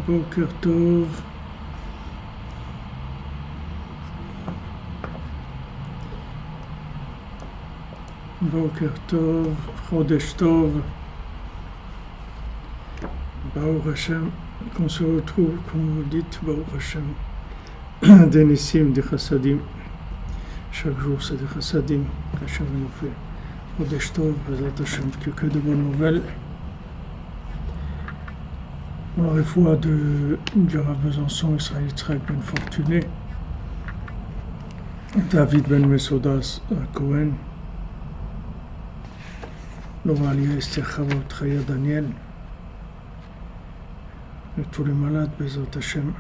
Boker Tov. Boker Tov, Chodesh Tov, Baruch Hashem, qu'on se retrouve, comme vous dites, Baruch Hashem, des Nissim, des Chassadim. Chaque jour, c'est des Chassadim qu'Hashem nous fait. Chodesh Tov, Bezat Hashem, que de bonnes nouvelles. On aurait foi du Rav Besançon, Israël Yitzhak Ben Fortuné, David Ben Mesodas à Cohen, Loralia Esther Chavot, Chaya Daniel, et tous les malades, Bezat Hashem.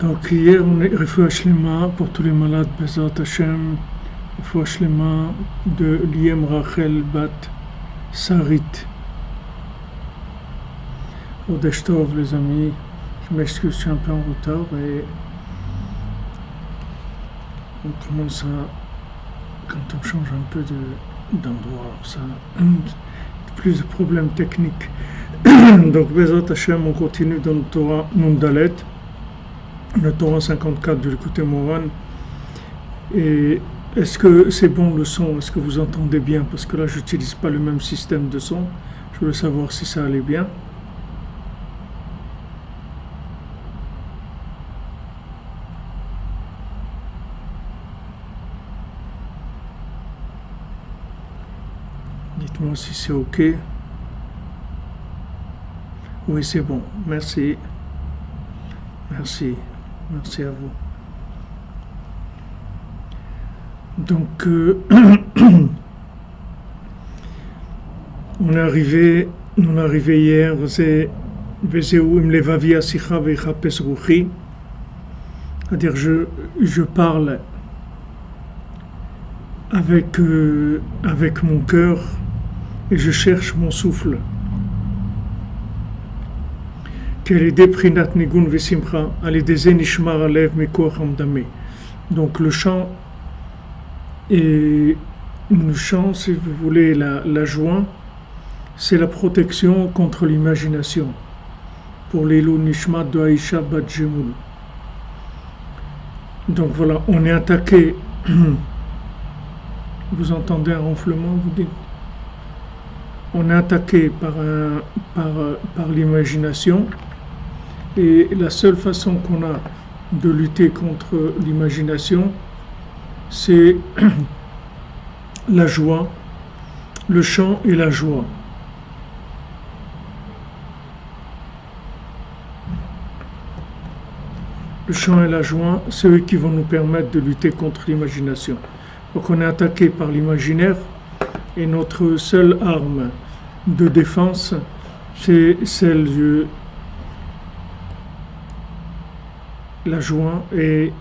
Donc hier on est Refuah Shlema pour tous les malades, Bezat Hashem, Refuah Shlema de Liem Rachel Bat Sarit. Chodesh Tov les amis, je m'excuse, je suis un peu en retard et on commence quand on change un peu d'endroit, ça plus de problèmes techniques. Donc Bezat Hashem, on continue dans le Torah Nundalet. Le Torah 54 du Likutei Moharan. Et est-ce que c'est bon le son? Est-ce que vous entendez bien? Parce que là, je n'utilise pas le même système de son. Je voulais savoir si ça allait bien. Dites-moi si c'est OK. Oui, c'est bon. Merci. Merci. Merci à vous. Donc, on est arrivé hier, c'est c'est-à-dire je parle avec mon cœur et je cherche mon souffle. Donc le chant, si vous voulez, la joie, c'est la protection contre l'imagination. Pour l'Ilou Nishmat de Aïcha Bat Jemoul. Donc voilà, on est attaqué. Vous entendez un ronflement, vous dites? On est attaqué par l'imagination. Et la seule façon qu'on a de lutter contre l'imagination, c'est la joie, le chant et la joie. Le chant et la joie, c'est eux qui vont nous permettre de lutter contre l'imagination. Donc on est attaqué par l'imaginaire et notre seule arme de défense, c'est celle de la joie et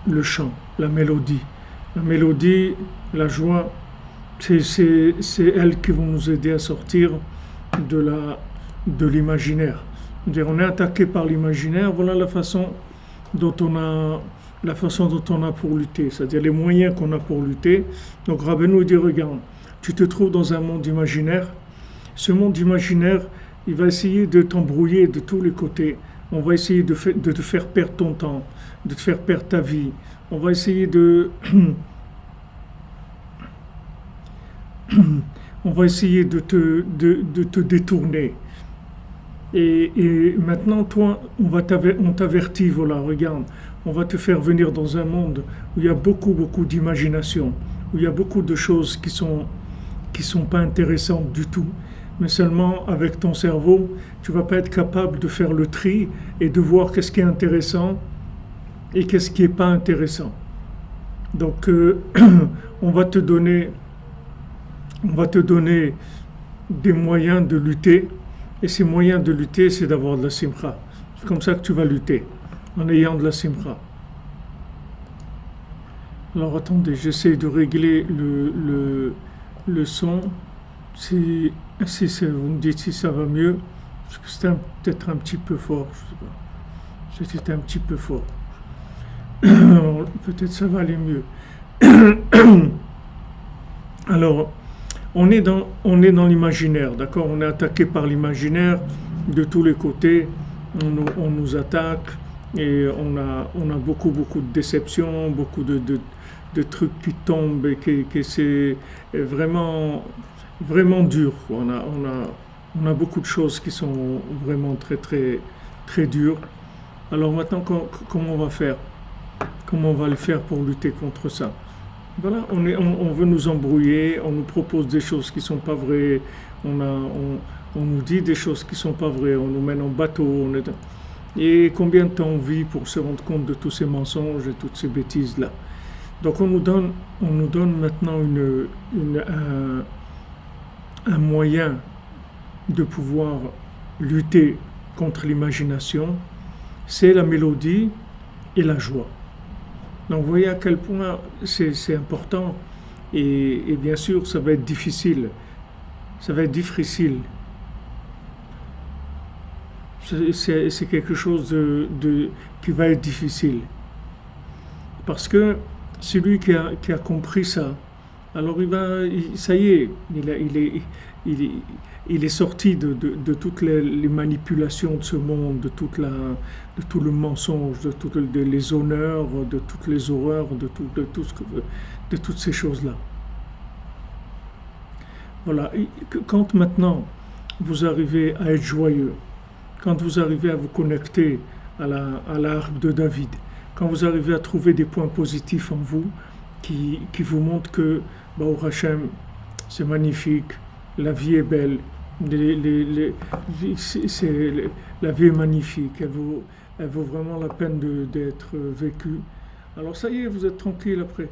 le chant, la mélodie. La mélodie, la joie, c'est elles qui vont nous aider à sortir de l'imaginaire. On est attaqué par l'imaginaire, voilà la façon dont on a pour lutter, c'est-à-dire les moyens qu'on a pour lutter. Donc Rabbeinu dit, regarde, tu te trouves dans un monde imaginaire. Ce monde imaginaire, il va essayer de t'embrouiller de tous les côtés. On va essayer de te faire perdre ton temps, de te faire perdre ta vie. On va essayer on va essayer de te détourner. Et maintenant, toi, on t'avertit, voilà, regarde, on va te faire venir dans un monde où il y a beaucoup d'imagination, où il y a beaucoup de choses qui sont pas intéressantes du tout. Mais seulement avec ton cerveau, tu vas pas être capable de faire le tri et de voir qu'est-ce qui est intéressant et qu'est-ce qui est pas intéressant. Donc, on va te donner, on va te donner des moyens de lutter. Et ces moyens de lutter, c'est d'avoir de la simcha. C'est comme ça que tu vas lutter, en ayant de la simcha. Alors attendez, j'essaie de régler le son. Vous me dites si ça va mieux, parce que c'était peut-être un petit peu fort, je sais pas. C'était un petit peu fort. Peut-être ça va aller mieux. Alors, on est dans l'imaginaire, d'accord? On est attaqué par l'imaginaire de tous les côtés. On nous attaque et on a beaucoup de déceptions, beaucoup de trucs qui tombent et que c'est vraiment dur. On a beaucoup de choses qui sont vraiment très dures. Alors maintenant, comment on va faire? Comment on va le faire pour lutter contre ça? Voilà, on veut nous embrouiller, on nous propose des choses qui ne sont pas vraies, on nous dit des choses qui ne sont pas vraies, on nous mène en bateau. Et combien de temps on vit pour se rendre compte de tous ces mensonges et toutes ces bêtises-là? Donc on nous donne maintenant un moyen de pouvoir lutter contre l'imagination, c'est la mélodie et la joie. Donc vous voyez à quel point c'est important et bien sûr ça va être difficile. Ça va être difficile. C'est quelque chose qui va être difficile. Parce que celui qui a compris ça, alors ça y est, il est sorti de toutes les manipulations de ce monde, de tout le mensonge, de toutes les honneurs, de toutes les horreurs, de toutes ces choses-là. Voilà. Quand maintenant vous arrivez à être joyeux, quand vous arrivez à vous connecter à l'arbre de David, quand vous arrivez à trouver des points positifs en vous qui vous montrent que Baruch Hashem, c'est magnifique, la vie est belle, la vie est magnifique, elle vaut vraiment la peine d'être vécue. Alors ça y est, vous êtes tranquille après,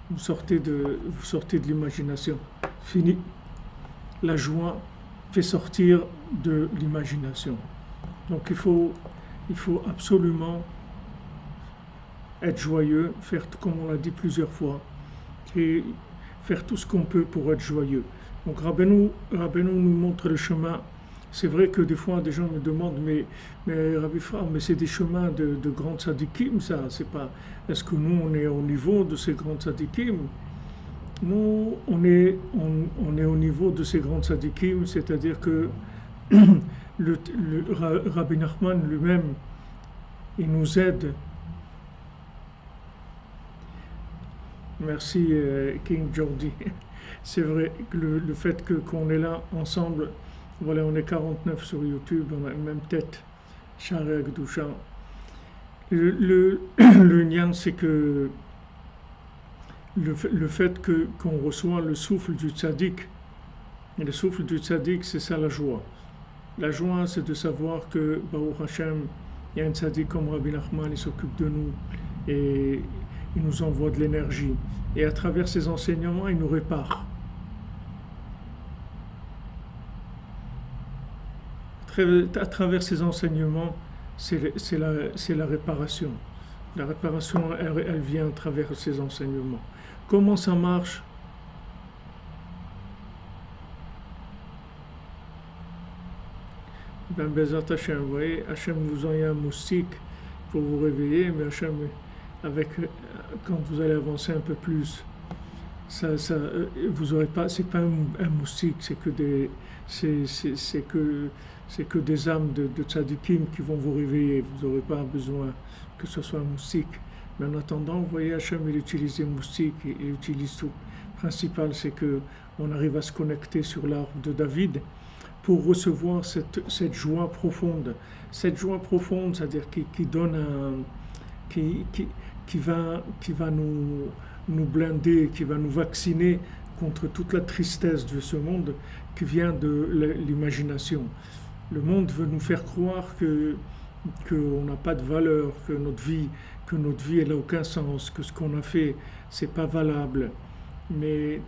vous sortez de l'imagination. Fini. La joie fait sortir de l'imagination. Donc il faut absolument être joyeux, faire comme on l'a dit plusieurs fois, et faire tout ce qu'on peut pour être joyeux. Donc Rabbeinu nous montre le chemin. C'est vrai que des fois des gens me demandent mais Rabbi Frère, mais c'est des chemins de grands tzadikim, ça, c'est pas. Est-ce que nous on est au niveau de ces grands tzadikim? Nous on est au niveau de ces grands tzadikim, c'est-à-dire que Rabbi Nachman lui-même, il nous aide. Merci King Jordi. C'est vrai que le fait qu'on est là ensemble, voilà, on est 49 sur YouTube, on a une même tête, Shara Gdusha. Le lien, c'est que le fait qu'on reçoit le souffle du tzaddik, et le souffle du tzaddik, c'est ça la joie. La joie, c'est de savoir que Baruch Hashem, il y a un tzaddik comme Rabbi Nachman, il s'occupe de nous et il nous envoie de l'énergie. Et à travers ses enseignements, il nous répare. À travers ces enseignements, c'est la réparation. La réparation, elle vient à travers ces enseignements. Comment ça marche? Ben Bezat Hashem, vous voyez, Hashem vous envoie un moustique pour vous réveiller, mais Hashem, quand vous allez avancer un peu plus, vous aurez pas, c'est pas un moustique, c'est que des âmes de tzadikim qui vont vous réveiller. Vous n'aurez pas besoin que ce soit un moustique. Mais en attendant, vous voyez, Hachem, il utilise les moustiques, il utilise tout. Le principal, c'est qu'on arrive à se connecter sur l'arbre de David pour recevoir cette joie profonde. Cette joie profonde, c'est-à-dire qui donne qui va nous blinder, qui va nous vacciner contre toute la tristesse de ce monde qui vient de l'imagination. Le monde veut nous faire croire que qu'on n'a pas de valeur, que notre vie elle n'a aucun sens, que ce qu'on a fait, c'est pas valable. Mais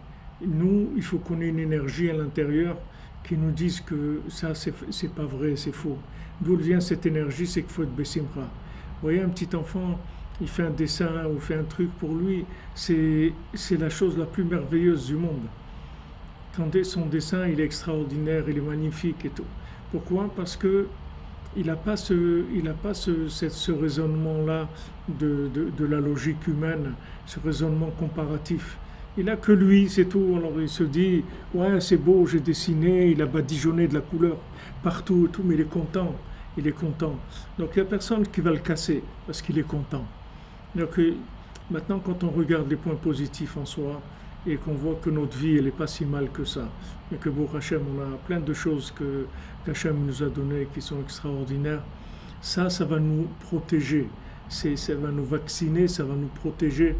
nous, il faut qu'on ait une énergie à l'intérieur qui nous dise que ça, c'est pas vrai, c'est faux. D'où vient cette énergie? C'est qu'il faut être Bessimra. Vous voyez, un petit enfant, il fait un dessin ou fait un truc pour lui, c'est la chose la plus merveilleuse du monde. Quand son dessin, il est extraordinaire, il est magnifique et tout. Pourquoi? Parce que il n'a pas ce raisonnement-là de la logique humaine, ce raisonnement comparatif. Il n'a que lui, c'est tout. Alors il se dit, ouais, c'est beau, j'ai dessiné, il a badigeonné de la couleur partout et tout, mais il est content. Il est content. Donc il n'y a personne qui va le casser parce qu'il est content. Donc maintenant, quand on regarde les points positifs en soi et qu'on voit que notre vie, elle n'est pas si mal que ça, et que pour Hachem, on a plein de choses qu'Hachem nous a données qui sont extraordinaires, ça va nous protéger. Ça va nous vacciner, ça va nous protéger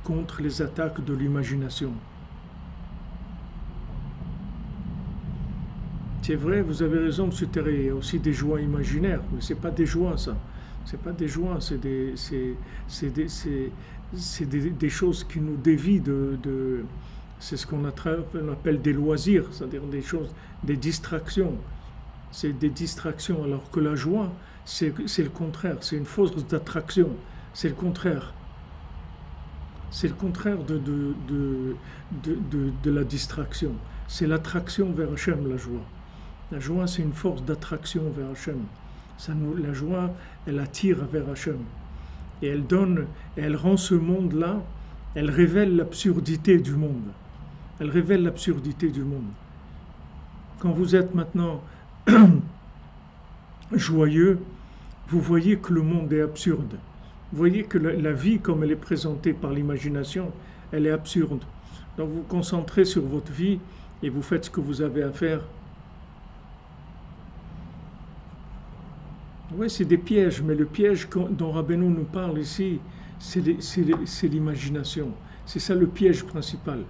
contre les attaques de l'imagination. C'est vrai, vous avez raison, M. Terry, il y a aussi des joies imaginaires, mais ce n'est pas des joies, ça. C'est pas des joies, c'est des choses qui nous dévient c'est ce qu'on appelle des loisirs, c'est-à-dire des choses, des distractions. C'est des distractions, alors que la joie, c'est le contraire, c'est une force d'attraction, c'est le contraire. C'est le contraire de la distraction. C'est l'attraction vers Hachem, la joie. La joie, c'est une force d'attraction vers Hachem. La joie, elle attire vers Hachem. Et elle rend ce monde-là, elle révèle l'absurdité du monde. Elle révèle l'absurdité du monde. Quand vous êtes maintenant joyeux, vous voyez que le monde est absurde. Vous voyez que la vie, comme elle est présentée par l'imagination, elle est absurde. Donc vous vous concentrez sur votre vie et vous faites ce que vous avez à faire. Oui, c'est des pièges, mais le piège dont Rabbeinu nous parle ici, c'est l'imagination. C'est ça le piège principal.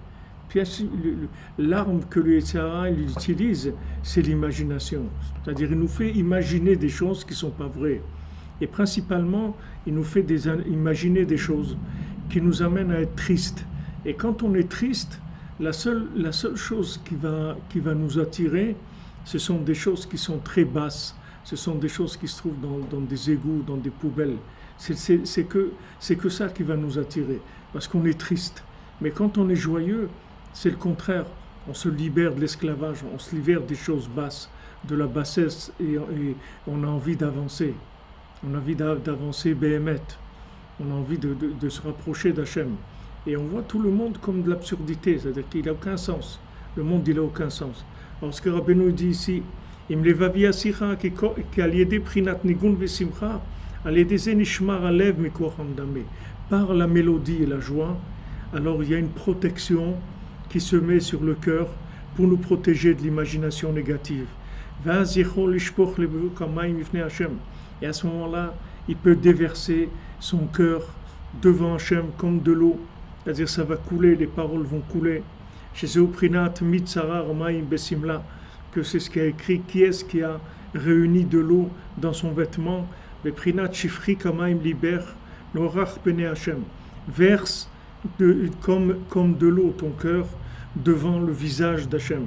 L'arme que le Yetzer Hara utilise, c'est l'imagination. C'est-à-dire, il nous fait imaginer des choses qui ne sont pas vraies. Et principalement, il nous fait imaginer des choses qui nous amènent à être tristes. Et quand on est triste, la seule chose qui va nous attirer, ce sont des choses qui sont très basses. Ce sont des choses qui se trouvent dans des égouts, dans des poubelles. C'est que ça qui va nous attirer, parce qu'on est triste. Mais quand on est joyeux, c'est le contraire. On se libère de l'esclavage, on se libère des choses basses, de la bassesse, et on a envie d'avancer. On a envie d'avancer Béhémet. On a envie de se rapprocher d'Hachem. Et on voit tout le monde comme de l'absurdité, c'est-à-dire qu'il n'a aucun sens. Le monde, il n'a aucun sens. Alors ce que Rabbeinu dit ici, אם לבבי אשיך כי על ידי בחינת ניגון ושמחה, על ידי זה נשמר הלב מכוח המדמה. Par la mélodie et la joie, alors il y a une protection qui se met sur le cœur pour nous protéger de l'imagination négative. ואז יכול לשפוך לבבו כמים לפני השם. Et à ce moment-là, il peut déverser son cœur devant Hachem comme de l'eau. C'est-à-dire ça va couler, les paroles vont couler. שזהו בחינת מצרה מים בשמלה. Que c'est ce qui a écrit, qui est-ce qui a réuni de l'eau dans son vêtement, Beprinat Shifri Kamaim Liber, Norach Pene Hashem, verse comme de l'eau ton cœur devant le visage d'Hachem.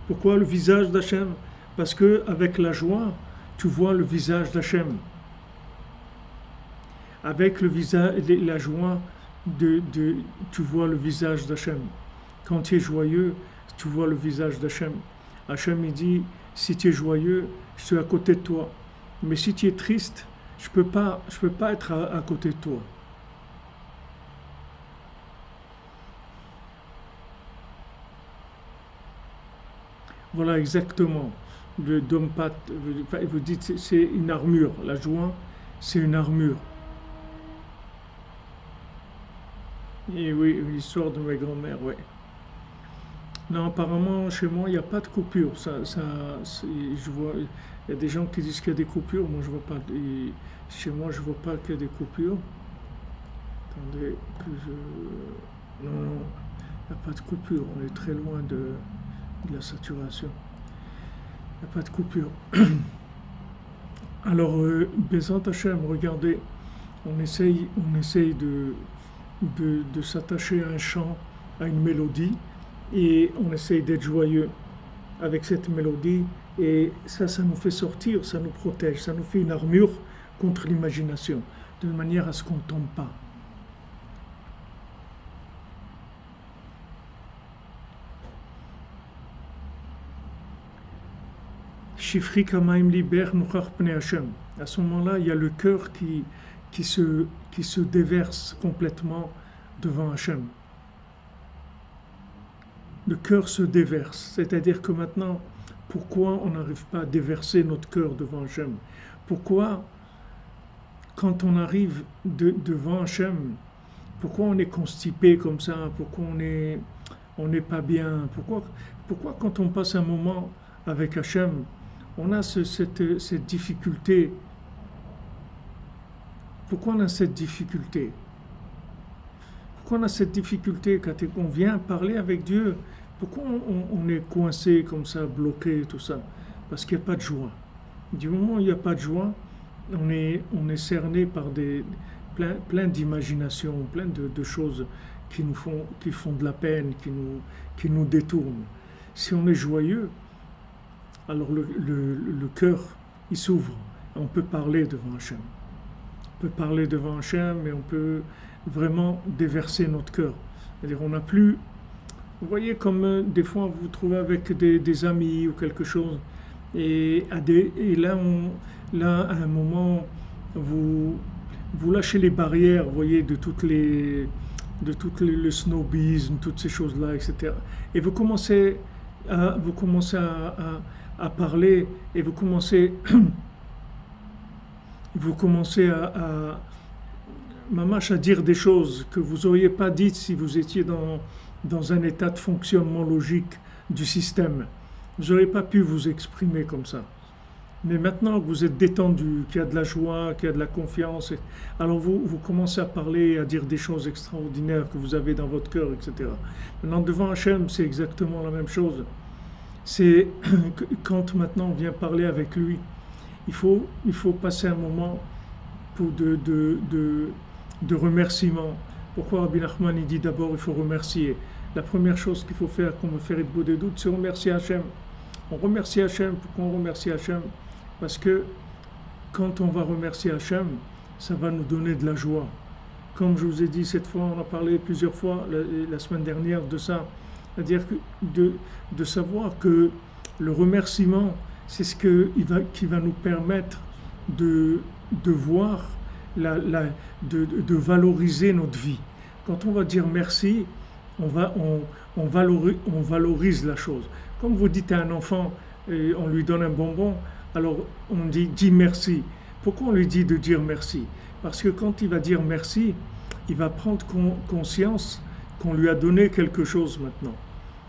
Pourquoi le visage d'Hachem? Parce que avec la joie, tu vois le visage d'Hachem. Avec la joie, tu vois le visage d'Hachem. Quand tu es joyeux, tu vois le visage d'Hachem. Hachem il dit, si tu es joyeux, je suis à côté de toi. Mais si tu es triste, je peux pas être à côté de toi. Voilà exactement. Le dompat, vous dites, c'est une armure. La joie, c'est une armure. Et oui, l'histoire de ma grand-mère, oui. Non, apparemment, chez moi, il n'y a pas de coupure. Je vois, il y a des gens qui disent qu'il y a des coupures. Moi, je vois pas. Chez moi, je vois pas qu'il y a des coupures. Attendez, non, il n'y a pas de coupure. On est très loin de la saturation. Il n'y a pas de coupure. Alors, Bezant Hachem, regardez, on essaye de s'attacher à un chant, à une mélodie, et on essaye d'être joyeux avec cette mélodie, et ça nous fait sortir, ça nous protège, ça nous fait une armure contre l'imagination, de manière à ce qu'on ne tombe pas. Shifri Kamaim Liber Nuchar Pnei Hashem. À ce moment-là, il y a le cœur qui se déverse complètement devant Hashem. Le cœur se déverse, c'est-à-dire que maintenant, pourquoi on n'arrive pas à déverser notre cœur devant Hashem? Pourquoi, quand on arrive devant Hashem, pourquoi on est constipé comme ça? Pourquoi on n'est pas bien? Pourquoi quand on passe un moment avec Hashem, on a cette difficulté? Pourquoi on a cette difficulté? Pourquoi on a cette difficulté quand on vient parler avec Dieu? Pourquoi on est coincé comme ça, bloqué, tout ça? Parce qu'il n'y a pas de joie. Du moment où il n'y a pas de joie, on est cerné par plein d'imaginations, plein de choses qui font de la peine, qui nous détournent. Si on est joyeux, alors le cœur, il s'ouvre. On peut parler devant Hachem. On peut parler devant Hachem et on peut vraiment déverser notre cœur. C'est-à-dire on n'a plus... Vous voyez comme des fois vous vous trouvez avec des amis ou quelque chose et là, à un moment, vous lâchez les barrières, vous voyez, de toutes le snobisme, toutes ces choses-là, etc. Et vous commencez à parler et vous commencez à dire des choses que vous n'auriez pas dites si vous étiez dans un état de fonctionnement logique du système. Vous n'auriez pas pu vous exprimer comme ça. Mais maintenant que vous êtes détendu, qu'il y a de la joie, qu'il y a de la confiance, alors vous commencez à parler, à dire des choses extraordinaires que vous avez dans votre cœur, etc. Maintenant, devant Hachem, c'est exactement la même chose. C'est quand maintenant on vient parler avec lui, il faut passer un moment de remerciement. Pourquoi Rabbi Nachman il dit d'abord il faut remercier? La première chose qu'il faut faire, qu'on me fait de des doutes, c'est remercier Hachem. On remercie Hachem. Pourquoi on remercie Hachem? Parce que quand on va remercier Hachem, ça va nous donner de la joie. Comme je vous ai dit cette fois, on a parlé plusieurs fois la semaine dernière de ça. C'est-à-dire de savoir que le remerciement, c'est ce qui va nous permettre de voir, de valoriser notre vie. Quand on va dire merci, on valorise la chose. Comme vous dites à un enfant, on lui donne un bonbon, alors on dit « dis merci ». Pourquoi on lui dit de dire merci? Parce que quand il va dire merci, il va prendre conscience qu'on lui a donné quelque chose maintenant,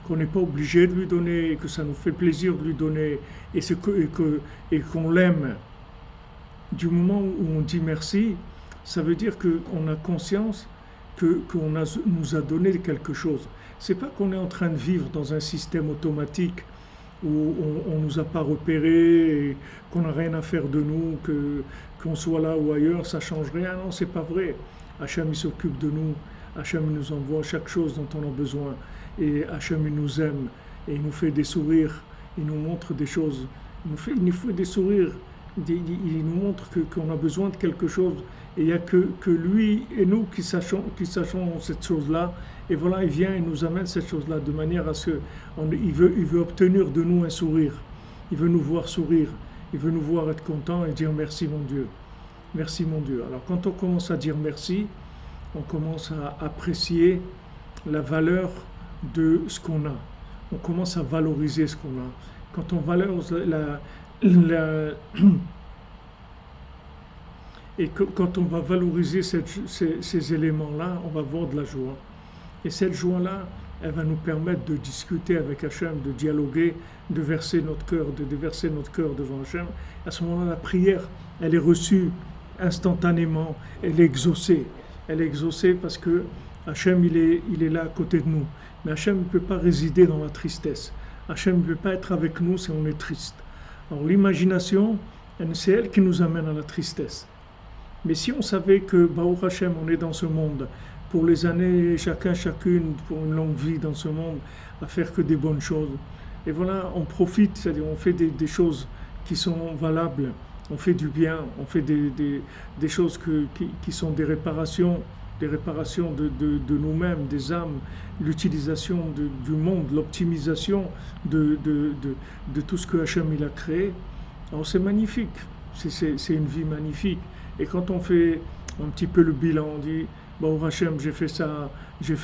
qu'on n'est pas obligé de lui donner, que ça nous fait plaisir de lui donner, et qu'on l'aime. Du moment où on dit merci, ça veut dire qu'on a conscience qu'on nous a donné quelque chose. C'est pas qu'on est en train de vivre dans un système automatique où on nous a pas repérés, et qu'on n'a rien à faire de nous, qu'on soit là ou ailleurs, ça change rien. Non, c'est pas vrai. Hachem il s'occupe de nous, Hachem nous envoie chaque chose dont on a besoin, et Hachem il nous aime, et il nous fait des sourires, il nous montre des choses, il nous fait des sourires, il nous montre qu'on a besoin de quelque chose, et il n'y a que lui et nous qui sachons cette chose-là, et voilà, il vient et nous amène cette chose-là, de manière à ce qu'il veut obtenir de nous un sourire, il veut nous voir sourire, il veut nous voir être content et dire merci mon Dieu, merci mon Dieu. Alors quand on commence à dire merci, on commence à apprécier la valeur de ce qu'on a, on commence à valoriser ce qu'on a. Quand on valorise et quand on va valoriser ces éléments-là, on va voir de la joie. Et cette joie-là, elle va nous permettre de discuter avec Hachem, de dialoguer, de déverser notre cœur devant Hachem. À ce moment-là, la prière, elle est reçue instantanément, elle est exaucée. Elle est exaucée parce que Hachem, il est là à côté de nous. Mais Hachem ne peut pas résider dans la tristesse. Hachem ne peut pas être avec nous si on est triste. Alors l'imagination, C'est elle qui nous amène à la tristesse. Mais si on savait que, Baruch Hashem, on est dans ce monde, pour les années, chacun, chacune, pour une longue vie dans ce monde, à faire que des bonnes choses. Et voilà, on profite, c'est-à-dire on fait des choses qui sont valables, on fait du bien, on fait des choses qui sont des réparations de nous-mêmes, des âmes, l'utilisation du monde, l'optimisation de tout ce que Hachem il a créé. Alors c'est magnifique, c'est une vie magnifique. Et quand on fait un petit peu le bilan, on dit, bon Hachem, j'ai fait ça, j'ai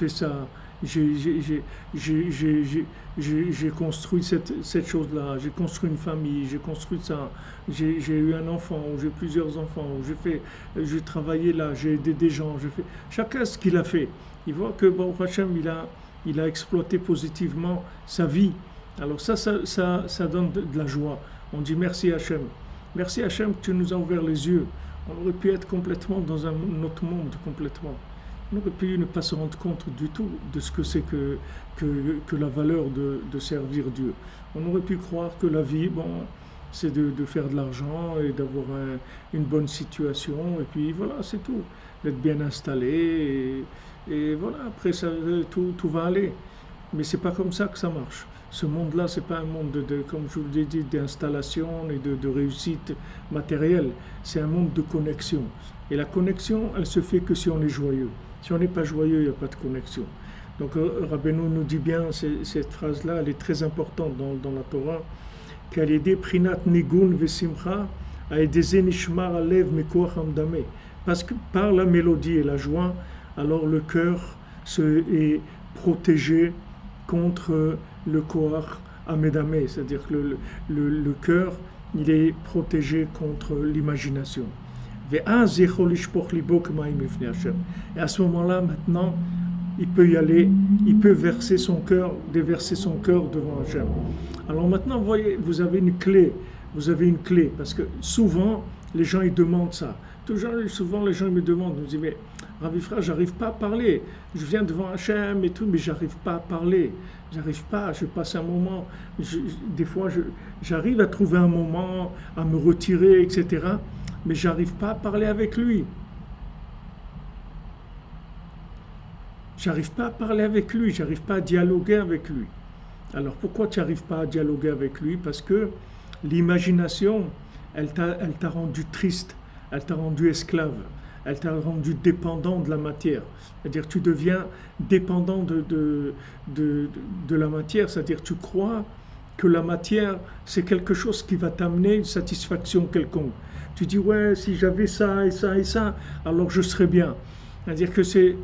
construit cette chose-là, j'ai construit une famille, j'ai construit ça, j'ai eu un enfant, ou j'ai plusieurs enfants, ou j'ai travaillé là, j'ai aidé des gens, chacun ce qu'il a fait. Il voit que Baruch Hashem, il a exploité positivement sa vie. Alors ça donne de la joie. On dit merci Hashem. Merci Hashem que tu nous as ouvert les yeux. On aurait pu être complètement dans un autre monde, complètement. On aurait pu ne pas se rendre compte du tout de ce que c'est que la valeur de servir Dieu. On aurait pu croire que la vie, bon, c'est de faire de l'argent et d'avoir une bonne situation, et puis voilà, c'est tout. D'être bien installé, et voilà, après ça, tout va aller. Mais c'est pas comme ça que ça marche. Ce monde-là, c'est pas un monde comme je vous l'ai dit, d'installation et de réussite matérielle. C'est un monde de connexion. Et la connexion, elle se fait que si on est joyeux. Si on n'est pas joyeux, il n'y a pas de connexion. Donc Rabbeinu nous dit bien, cette phrase-là, elle est très importante dans la Torah, qu'elle est des prinat nigun vesimcha, a aidé nishmar alev mekoach amdame. Parce que par la mélodie et la joie, alors le cœur est protégé contre le koach amedame, c'est-à-dire que le cœur, il est protégé contre l'imagination. Et à ce moment-là, maintenant, il peut y aller, il peut déverser son cœur devant Hachem. Alors maintenant, vous voyez, vous avez une clé, parce que souvent, les gens, ils demandent ça. Souvent, les gens me demandent, ils me disent, mais Rav Yifrach, j'arrive pas à parler. Je viens devant Hachem et tout, mais j'arrive pas à parler. J'arrive pas, je passe un moment, des fois, j'arrive à trouver un moment, à me retirer, etc., mais j'arrive pas à parler avec lui. J'arrive pas à parler avec lui, j'arrive pas à dialoguer avec lui. Alors pourquoi tu n'arrives pas à dialoguer avec lui? Parce que l'imagination, elle t'a rendu triste, elle t'a rendu esclave, elle t'a rendu dépendant de la matière. C'est-à-dire tu deviens dépendant de la matière, c'est-à-dire tu crois que la matière, c'est quelque chose qui va t'amener une satisfaction quelconque. Tu dis, ouais, si j'avais ça et ça et ça, alors je serais bien. C'est-à-dire que c'est...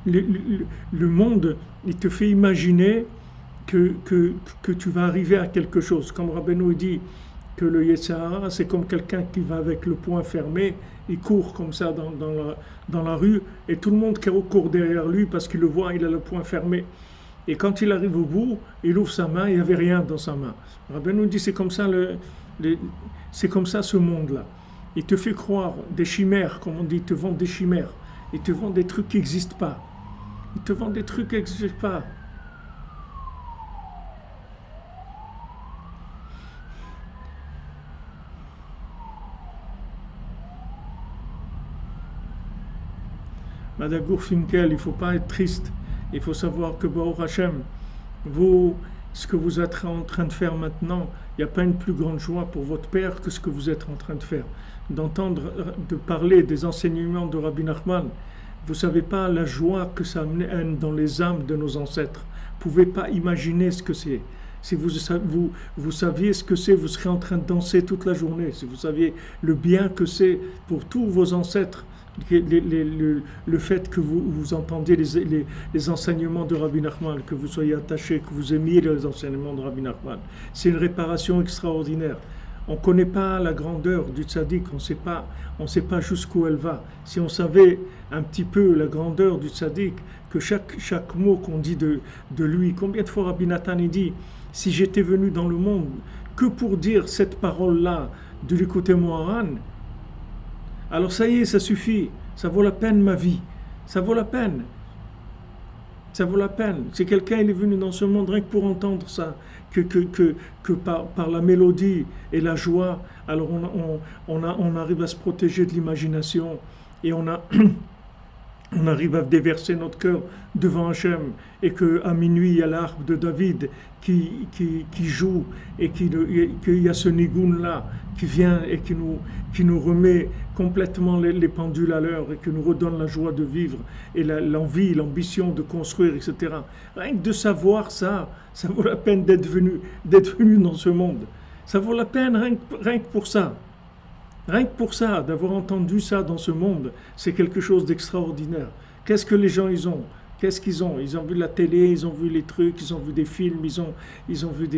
Le monde, il te fait imaginer que tu vas arriver à quelque chose. Comme Rabbeinu dit que le Yetzirah, c'est comme quelqu'un qui va avec le poing fermé, il court comme ça dans la rue, et tout le monde qui court derrière lui parce qu'il le voit, il a le poing fermé. Et quand il arrive au bout, il ouvre sa main, il n'y avait rien dans sa main. Rabbeinu dit, c'est comme ça c'est comme ça ce monde-là. Il te fait croire des chimères, comme on dit, il te vend des chimères. Il te vend des trucs qui n'existent pas. Il te vend des trucs qui n'existent pas. Madagour Finkel, il ne faut pas être triste. Il faut savoir que Baruch Hashem, ce que vous êtes en train de faire maintenant, il n'y a pas une plus grande joie pour votre père que ce que vous êtes en train de faire. De parler des enseignements de Rabbi Nachman. Vous ne savez pas la joie que ça amène dans les âmes de nos ancêtres. Vous ne pouvez pas imaginer ce que c'est. Si vous saviez ce que c'est, vous serez en train de danser toute la journée. Si vous saviez le bien que c'est pour tous vos ancêtres, le fait que vous entendiez les enseignements de Rabbi Nachman, que vous soyez attachés, que vous aimiez les enseignements de Rabbi Nachman, c'est une réparation extraordinaire. On ne connaît pas la grandeur du tzaddik, on ne sait pas jusqu'où elle va. Si on savait un petit peu la grandeur du tzaddik, que chaque mot qu'on dit de lui, combien de fois Rabbi Nathan dit, si j'étais venu dans le monde que pour dire cette parole-là de l'écouter Moharan, alors ça y est, ça suffit, ça vaut la peine ma vie, ça vaut la peine. Ça vaut la peine. Si quelqu'un il est venu dans ce monde rien que pour entendre ça, que par la mélodie et la joie, alors on arrive à se protéger de l'imagination et on arrive à déverser notre cœur devant Hachem et qu'à minuit il y a l'arbre de David qui joue et qu'il y a ce nigoun là qui vient et qui nous remet complètement les pendules à l'heure et qui nous redonne la joie de vivre et l'envie, l'ambition de construire, etc. Rien que de savoir ça, ça vaut la peine d'être venu dans ce monde. Ça vaut la peine rien que pour ça. Rien que pour ça, d'avoir entendu ça dans ce monde, c'est quelque chose d'extraordinaire. Qu'est-ce que les gens ils ont? Qu'est-ce qu'ils ont? Ils ont vu la télé, ils ont vu les trucs, ils ont vu des films, ils ont vu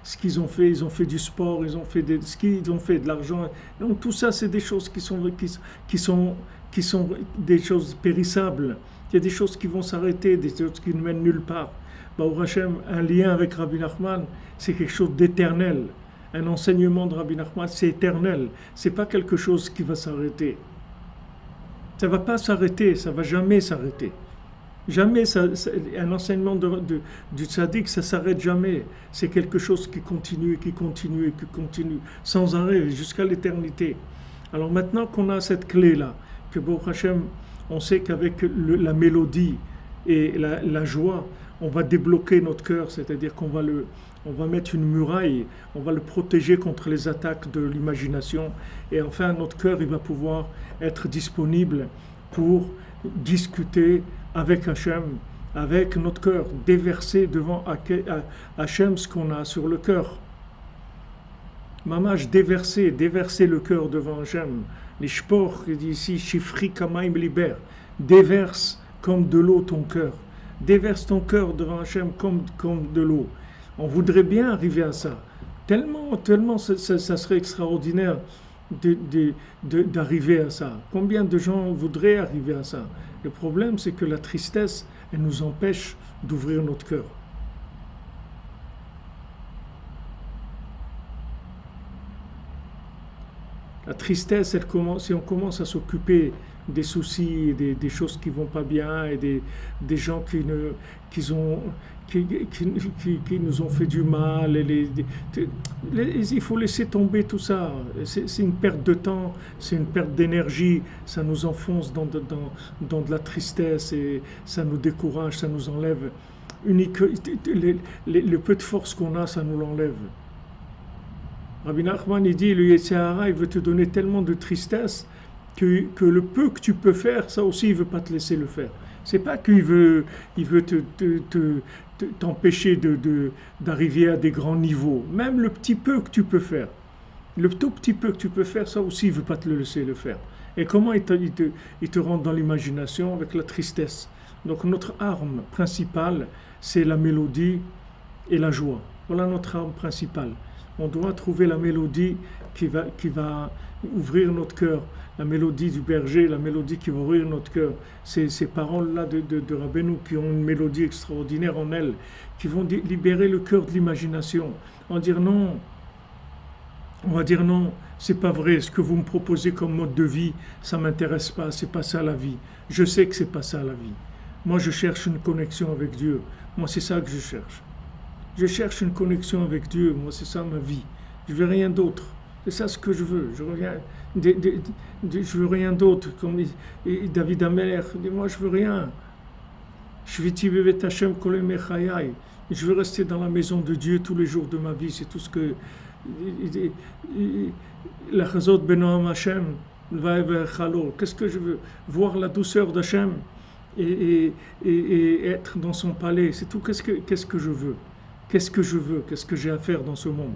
ce qu'ils ont fait du sport, ils ont fait ce qu'ils ont fait, de l'argent. Donc tout ça, c'est des choses qui sont des choses périssables. Il y a des choses qui vont s'arrêter, des choses qui ne mènent nulle part. Baruch Hashem, un lien avec Rabbi Nachman, c'est quelque chose d'éternel. Un enseignement de Rabbi Nachman, c'est éternel. C'est pas quelque chose qui va s'arrêter. Ça va pas s'arrêter, ça va jamais s'arrêter. Jamais un enseignement du tzaddik, ça s'arrête jamais. C'est quelque chose qui continue, qui continue, qui continue, sans arrêt, jusqu'à l'éternité. Alors maintenant qu'on a cette clé-là, que Baruch Hashem, on sait qu'avec la mélodie et la joie, on va débloquer notre cœur, c'est-à-dire qu'on va mettre une muraille, on va le protéger contre les attaques de l'imagination. Et enfin, notre cœur, il va pouvoir être disponible pour discuter avec Hachem, avec notre cœur, déverser devant Hachem ce qu'on a sur le cœur. Mamash, déverser le cœur devant Hachem. Les shpor, il dit ici, shifri kamaim liber, déverse comme de l'eau ton cœur. Déverse ton cœur devant Hachem comme de l'eau. On voudrait bien arriver à ça. Tellement ça serait extraordinaire d'arriver à ça. Combien de gens voudraient arriver à ça? Le problème, c'est que la tristesse, elle nous empêche d'ouvrir notre cœur. La tristesse, si on commence à s'occuper des soucis, des choses qui vont pas bien, et des gens qui nous ont fait du mal, il faut laisser tomber tout ça. C'est une perte de temps, c'est une perte d'énergie, ça nous enfonce dans de la tristesse et ça nous décourage, ça nous enlève. Le peu de force qu'on a, ça nous l'enlève. Rabbi Nachman, il dit, le Yetzer Hara, il veut te donner tellement de tristesse que le peu que tu peux faire, ça aussi, il ne veut pas te laisser le faire. C'est pas qu'il veut t'empêcher d'arriver à des grands niveaux. Même le petit peu que tu peux faire, le tout petit peu que tu peux faire, ça aussi, il ne veut pas te le laisser le faire. Et comment il te rentre dans l'imagination avec la tristesse. Donc notre arme principale, c'est la mélodie et la joie. Voilà notre arme principale. On doit trouver la mélodie qui va ouvrir notre cœur, la mélodie du berger, la mélodie qui va ouvrir notre cœur. Ces paroles-là de Rabbeinu qui ont une mélodie extraordinaire en elles, qui vont libérer le cœur de l'imagination. On va dire non, c'est pas vrai, ce que vous me proposez comme mode de vie, ça m'intéresse pas, c'est pas ça la vie. Je sais que c'est pas ça la vie. Moi, je cherche une connexion avec Dieu. Moi, c'est ça que je cherche. Je cherche une connexion avec Dieu. Moi, c'est ça ma vie. Je veux rien d'autre. C'est ça ce que je veux. Je veux rien d'autre. Comme David Amer dit, moi, je veux rien. Je veux rester dans la maison de Dieu tous les jours de ma vie. C'est tout ce que la chazot benoam Hashem. Qu'est-ce que je veux? Voir la douceur d'Hachem et être dans son palais. C'est tout. Qu'est-ce que je veux? Qu'est-ce que je veux? Qu'est-ce que j'ai à faire dans ce monde?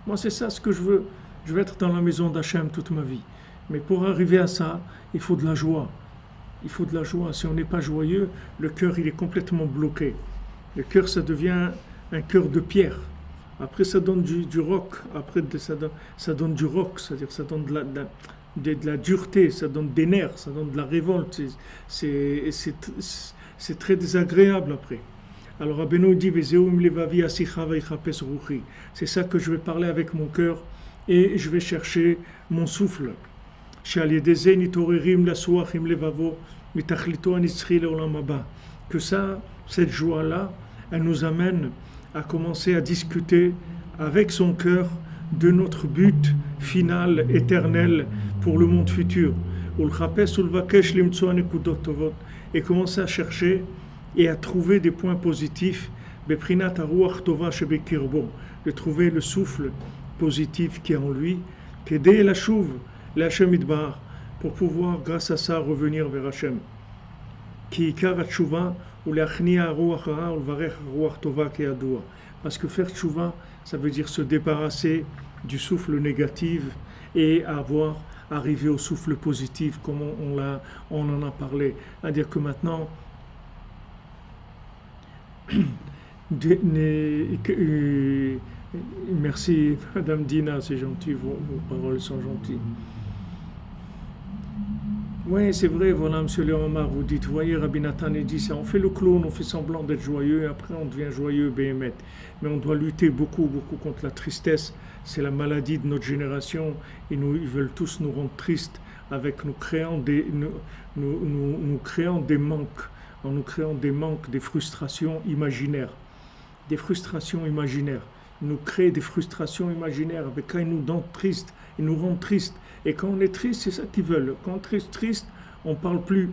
Moi, c'est ça ce que je veux. Je veux être dans la maison d'Hachem toute ma vie. Mais pour arriver à ça, il faut de la joie. Il faut de la joie. Si on n'est pas joyeux, le cœur, il est complètement bloqué. Le cœur, ça devient un cœur de pierre. Après, ça donne du roc. Après, ça donne du roc. C'est-à-dire, ça donne de la dureté, ça donne des nerfs, ça donne de la révolte. C'est très désagréable après. Alors Rabbeinu dit, c'est ça que je vais parler avec mon cœur et je vais chercher mon souffle. que ça, cette joie-là, elle nous amène à commencer à discuter avec son cœur de notre but final, éternel, pour le monde futur. Et commencer à chercher et à trouver des points positifs, de trouver le souffle positif qui est en lui, pour pouvoir, grâce à ça, revenir vers Hachem. Parce que faire tchouva, ça veut dire se débarrasser du souffle négatif et arriver au souffle positif, comme on en a parlé. C'est-à-dire que maintenant, merci Madame Dina, c'est gentil, vos paroles sont gentilles. Oui, c'est vrai, voilà, Monsieur Léomar, vous dites, vous voyez, Rabbi Nathan dit ça, on fait le clown, on fait semblant d'être joyeux, et après on devient joyeux, béhémet. Mais on doit lutter beaucoup, beaucoup contre la tristesse. C'est la maladie de notre génération, ils veulent tous nous rendre tristes, avec nous créant des manques, en nous créant des manques, des frustrations imaginaires. Des frustrations imaginaires. Ils nous créent des frustrations imaginaires, avec quand ils nous rendent tristes, ils nous rendent tristes. Et quand on est triste, c'est ça qu'ils veulent. Quand on est triste, on ne parle plus.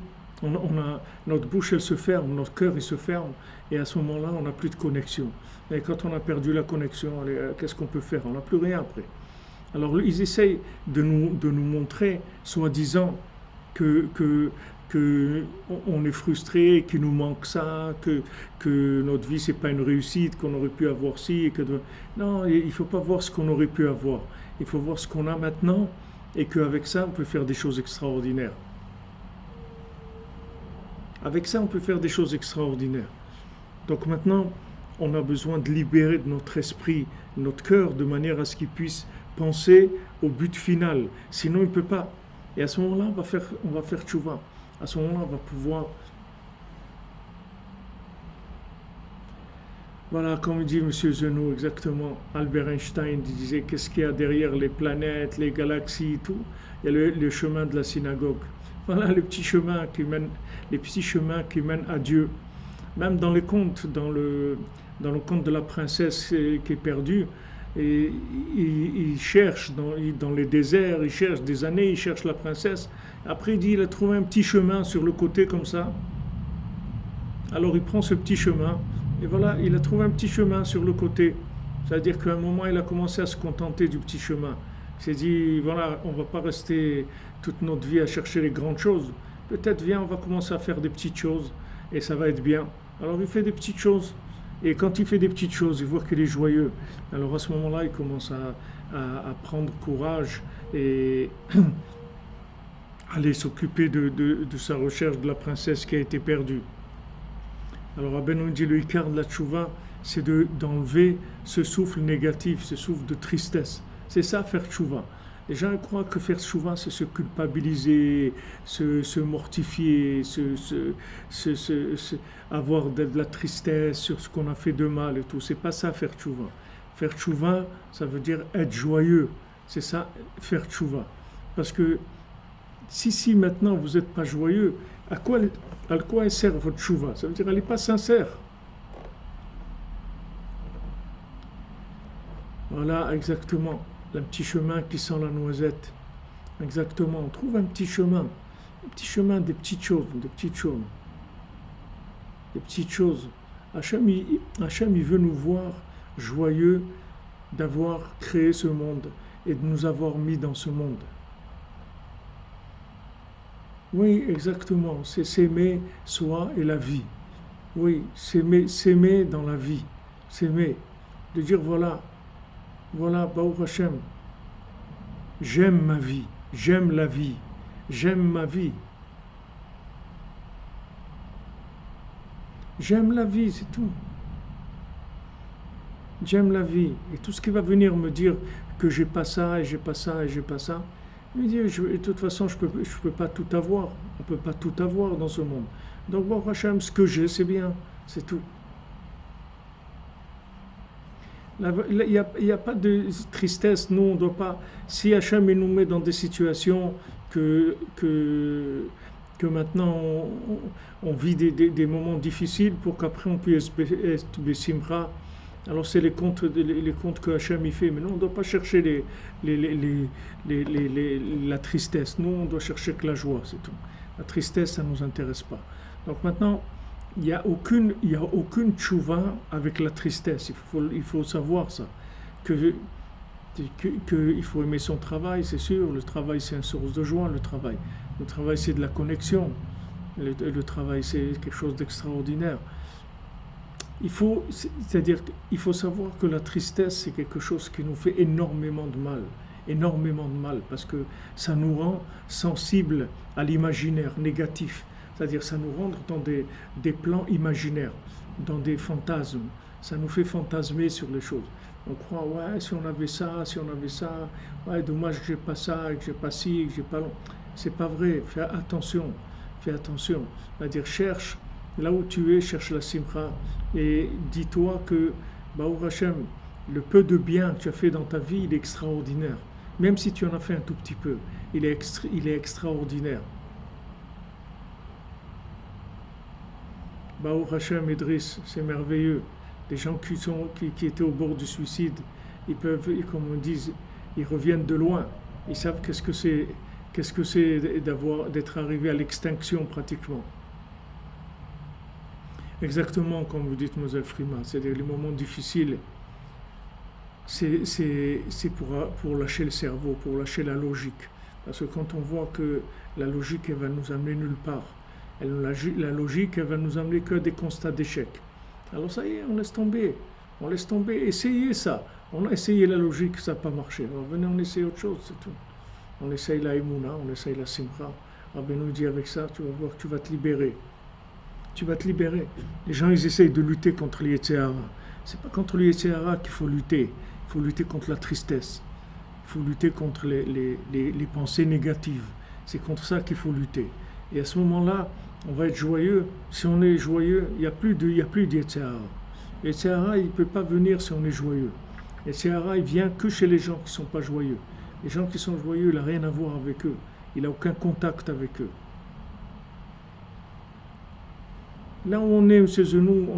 Notre bouche, elle se ferme, notre cœur, il se ferme. Et à ce moment-là, on n'a plus de connexion. Et quand on a perdu la connexion, qu'est-ce qu'on peut faire? On n'a plus rien après. Alors, ils essayent de nous montrer, soi-disant, que on est frustré, qu'il nous manque ça, que notre vie, c'est pas une réussite, qu'on aurait pu avoir ci. Non, il ne faut pas voir ce qu'on aurait pu avoir. Il faut voir ce qu'on a maintenant. Et qu'avec ça, on peut faire des choses extraordinaires. Avec ça, on peut faire des choses extraordinaires. Donc maintenant, on a besoin de libérer de notre esprit, notre cœur, de manière à ce qu'il puisse penser au but final. Sinon, il ne peut pas. Et à ce moment-là, on va faire tchouva. À ce moment-là, on va pouvoir... Voilà, comme dit M. Zenou, exactement, Albert Einstein disait qu'est-ce qu'il y a derrière les planètes, les galaxies, tout. Il y a le chemin de la synagogue. Voilà les petits chemins qui mènent à Dieu. Même dans les contes, dans le conte de la princesse qui est perdue, et il cherche dans les déserts, il cherche des années, il cherche la princesse. Après, il dit, il a trouvé un petit chemin sur le côté comme ça. Alors il prend ce petit chemin. Et voilà, il a trouvé un petit chemin sur le côté. C'est-à-dire qu'à un moment, il a commencé à se contenter du petit chemin. Il s'est dit, voilà, on ne va pas rester toute notre vie à chercher les grandes choses. Peut-être, viens, on va commencer à faire des petites choses et ça va être bien. Alors, il fait des petites choses. Et quand il fait des petites choses, il voit qu'il est joyeux. Alors, à ce moment-là, il commence à prendre courage et aller s'occuper de sa recherche de la princesse qui a été perdue. Alors, Rabbeinu dit le Ikar de la tchouva, c'est d'enlever ce souffle négatif, ce souffle de tristesse. C'est ça, faire tchouva. Les gens croient que faire tchouva, c'est se culpabiliser, se mortifier, avoir de la tristesse sur ce qu'on a fait de mal et tout. C'est pas ça, faire tchouva. Faire tchouva, ça veut dire être joyeux. C'est ça, faire tchouva. Parce que si maintenant vous n'êtes pas joyeux, à quoi elle sert votre tchouva? Ça veut dire qu'elle n'est pas sincère. Voilà, exactement. Le petit chemin qui sent la noisette. Exactement. On trouve un petit chemin. Un petit chemin des petites choses. Des petites choses. Des petites choses. Hachem, il veut nous voir joyeux d'avoir créé ce monde et de nous avoir mis dans ce monde. Oui, exactement. C'est s'aimer soi et la vie. Oui, s'aimer dans la vie. S'aimer. De dire voilà, Baruch Hashem, j'aime ma vie, j'aime la vie, j'aime ma vie. J'aime la vie, c'est tout. J'aime la vie. Et tout ce qui va venir me dire que j'ai pas ça, et j'ai pas ça, et j'ai pas ça, me dire, de toute façon, je peux pas tout avoir. On peut pas tout avoir dans ce monde. Donc, Baruch Hashem, ce que j'ai, c'est bien, c'est tout. Il n'y a pas de tristesse. Nous, on ne doit pas. Si Hachem nous met dans des situations que que maintenant on vit des moments difficiles pour qu'après on puisse être besimra. Alors c'est les comptes que Hachem y fait, mais nous on ne doit pas chercher la tristesse, nous on doit chercher que la joie, c'est tout. La tristesse, ça ne nous intéresse pas. Donc maintenant, il n'y a aucune tchouva avec la tristesse, il faut savoir ça, que il faut aimer son travail, c'est sûr, le travail c'est une source de joie, le travail c'est de la connexion, le travail c'est quelque chose d'extraordinaire. C'est-à-dire qu'il faut savoir que la tristesse c'est quelque chose qui nous fait énormément de mal, parce que ça nous rend sensibles à l'imaginaire négatif, c'est-à-dire ça nous rend dans des plans imaginaires, dans des fantasmes, ça nous fait fantasmer sur les choses. On croit, ouais, si on avait ça, ouais, dommage que j'ai pas ça, que j'ai pas ci, que j'ai pas long. C'est pas vrai, fais attention. C'est-à-dire, cherche, là où tu es, cherche la simcha, et dis-toi que, Baruch Hashem, le peu de bien que tu as fait dans ta vie, il est extraordinaire. Même si tu en as fait un tout petit peu, il est extraordinaire. Baruch Hashem, Idriss, c'est merveilleux. Les gens qui étaient au bord du suicide, ils peuvent, comme on dit, ils reviennent de loin. Ils savent qu'est-ce que c'est d'être arrivé à l'extinction pratiquement. Exactement comme vous dites, Moselle Frima, c'est-à-dire les moments difficiles, c'est pour lâcher le cerveau, pour lâcher la logique. Parce que quand on voit que la logique, elle va nous amener nulle part, la logique, elle va nous amener que des constats d'échec. Alors ça y est, on laisse tomber, essayez ça. On a essayé la logique, ça n'a pas marché. Alors venez, on essaye autre chose, c'est tout. On essaye la Emouna, on essaye la Simcha. Rabbi nous dit avec ça, tu vas voir que tu vas te libérer. Les gens, ils essayent de lutter contre les Yetzer Hara. C'est pas contre les Yetzer Hara qu'il faut lutter. Il faut lutter contre la tristesse. Il faut lutter contre les pensées négatives. C'est contre ça qu'il faut lutter. Et à ce moment-là, on va être joyeux. Si on est joyeux, il n'y a plus de Yetzer Hara. Le Yetzer Hara, il ne peut pas venir si on est joyeux. Le Yetzer Hara, il vient que chez les gens qui ne sont pas joyeux. Les gens qui sont joyeux, il n'a rien à voir avec eux. Il n'a aucun contact avec eux. Là où on est chez nous,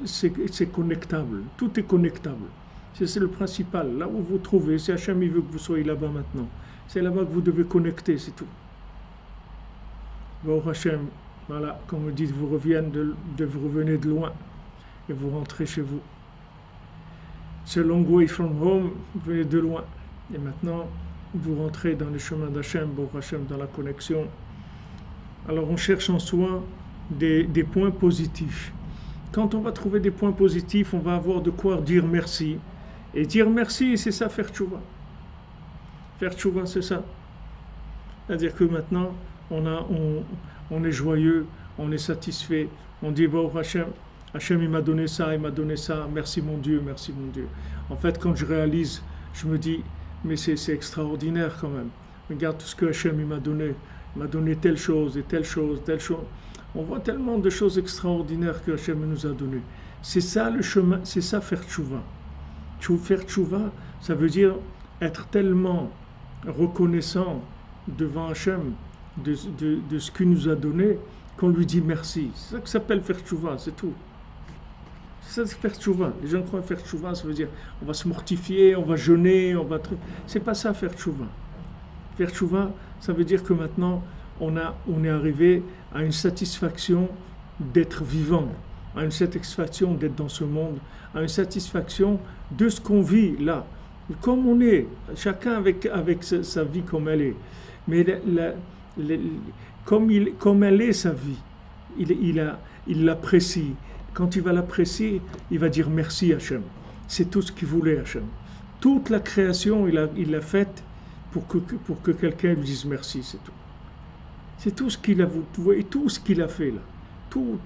c'est connectable. Tout est connectable. C'est le principal. Là où vous trouvez, c'est Hachem, il veut que vous soyez là-bas maintenant. C'est là-bas que vous devez connecter, c'est tout. Baruch Hashem, voilà, comme vous dites, vous revenez de loin et vous rentrez chez vous. C'est long way from home, vous venez de loin. Et maintenant, vous rentrez dans le chemin d'Hachem, Baruch Hashem, dans la connexion. Alors on cherche en soi des points positifs. Quand on va trouver des points positifs, on va avoir de quoi dire merci. Et dire merci, c'est ça, faire tchouva. Faire tchouva, c'est ça. C'est-à-dire que maintenant, on est joyeux, on est satisfait. On dit, Baruch Hashem, Hachem, il m'a donné ça, merci mon Dieu. En fait, quand je réalise, je me dis, mais c'est extraordinaire quand même. Regarde tout ce que Hachem il m'a donné telle chose et telle chose. On voit tellement de choses extraordinaires que Hachem nous a données. C'est ça le chemin, c'est ça faire tchouva. Faire tchouva, ça veut dire être tellement reconnaissant devant Hachem de ce qu'il nous a donné qu'on lui dit merci. C'est ça que s'appelle faire tchouva, c'est tout. C'est ça faire tchouva. Les gens croient faire tchouva, ça veut dire on va se mortifier, on va jeûner, c'est pas ça faire tchouva. Faire tchouva, ça veut dire que maintenant on est arrivé à une satisfaction d'être vivant, à une satisfaction d'être dans ce monde, à une satisfaction de ce qu'on vit là, comme on est, chacun avec sa vie comme elle est. Mais comme elle est sa vie, il l'apprécie. Quand il va l'apprécier, il va dire merci Hachem. C'est tout ce qu'il voulait Hachem. Toute la création, il l'a faite pour que quelqu'un lui dise merci, c'est tout. C'est tout ce qu'il a voulu, et tout ce qu'il a fait là. Tout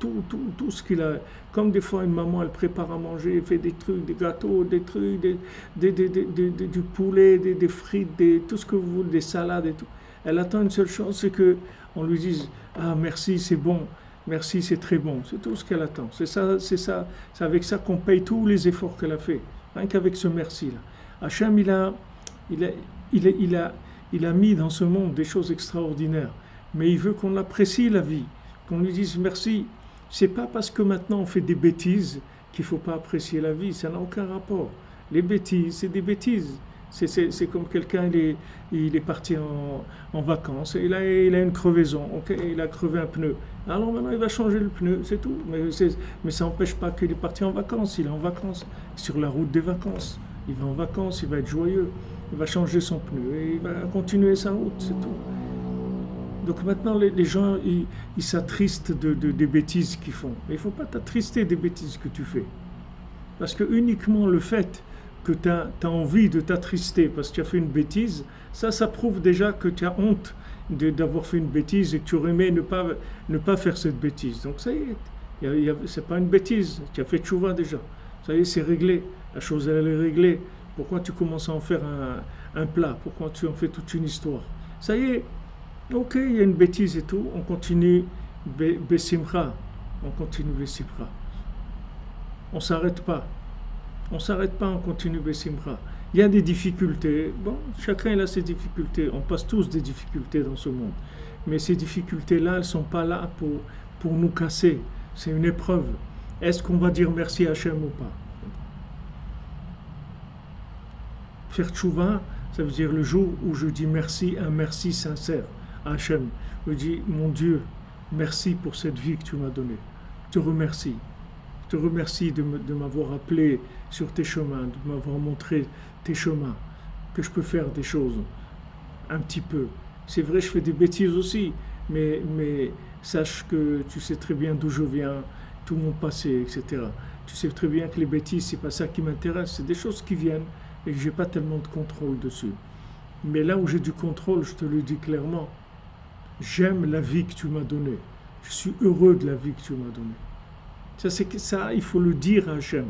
ce qu'il a. Comme des fois une maman, elle prépare à manger, elle fait des trucs, des gâteaux, des trucs, du poulet, des frites, tout ce que vous voulez, des salades et tout. Elle attend une seule chose, c'est qu'on lui dise ah merci, c'est bon, merci, c'est très bon. C'est tout ce qu'elle attend. C'est avec ça qu'on paye tous les efforts qu'elle a fait. Rien qu'avec ce merci-là. Hachem, il a mis dans ce monde des choses extraordinaires. mais il veut qu'on apprécie la vie, qu'on lui dise merci. C'est pas parce que maintenant on fait des bêtises qu'il faut pas apprécier la vie, ça n'a aucun rapport. Les bêtises, c'est des bêtises. C'est comme quelqu'un, il est parti en vacances, et il a une crevaison, ok, il a crevé un pneu. Alors maintenant il va changer le pneu, c'est tout. Mais ça n'empêche pas qu'il est parti en vacances, il est en vacances, sur la route des vacances. Il va en vacances, il va être joyeux, il va changer son pneu et il va continuer sa route, c'est tout. Donc maintenant les gens, ils s'attristent des bêtises qu'ils font. Mais il ne faut pas t'attrister des bêtises que tu fais. Parce que uniquement le fait que tu as envie de t'attrister parce que tu as fait une bêtise, ça prouve déjà que tu as honte d'avoir fait une bêtise et que tu aurais aimé ne pas faire cette bêtise. Donc ça y est, c'est pas une bêtise, tu as fait tchouva déjà. Ça y est, c'est réglé, la chose elle est réglée. Pourquoi tu commences à en faire un plat? Pourquoi tu en fais toute une histoire? Ça y est, ok, il y a une bêtise et tout, on continue Bessimcha, on continue Bessimcha. On ne s'arrête pas. On ne s'arrête pas, on continue Bessimcha. Il y a des difficultés. Bon, chacun a ses difficultés. On passe tous des difficultés dans ce monde. Mais ces difficultés-là, elles ne sont pas là pour nous casser. C'est une épreuve. Est-ce qu'on va dire merci à Hachem ou pas? Faire tchouva, ça veut dire le jour où je dis merci, un merci sincère à Hachem. Je dis, mon Dieu, merci pour cette vie que tu m'as donnée. Je te remercie. Je te remercie de m'avoir appelé sur tes chemins, de m'avoir montré tes chemins, que je peux faire des choses un petit peu. C'est vrai, je fais des bêtises aussi, mais sache que tu sais très bien d'où je viens, tout mon passé, etc. Tu sais très bien que les bêtises, c'est pas ça qui m'intéresse, c'est des choses qui viennent et que j'ai pas tellement de contrôle dessus. Mais là où j'ai du contrôle, je te le dis clairement, j'aime la vie que tu m'as donnée. Je suis heureux de la vie que tu m'as donnée. Ça, il faut le dire à Hachem.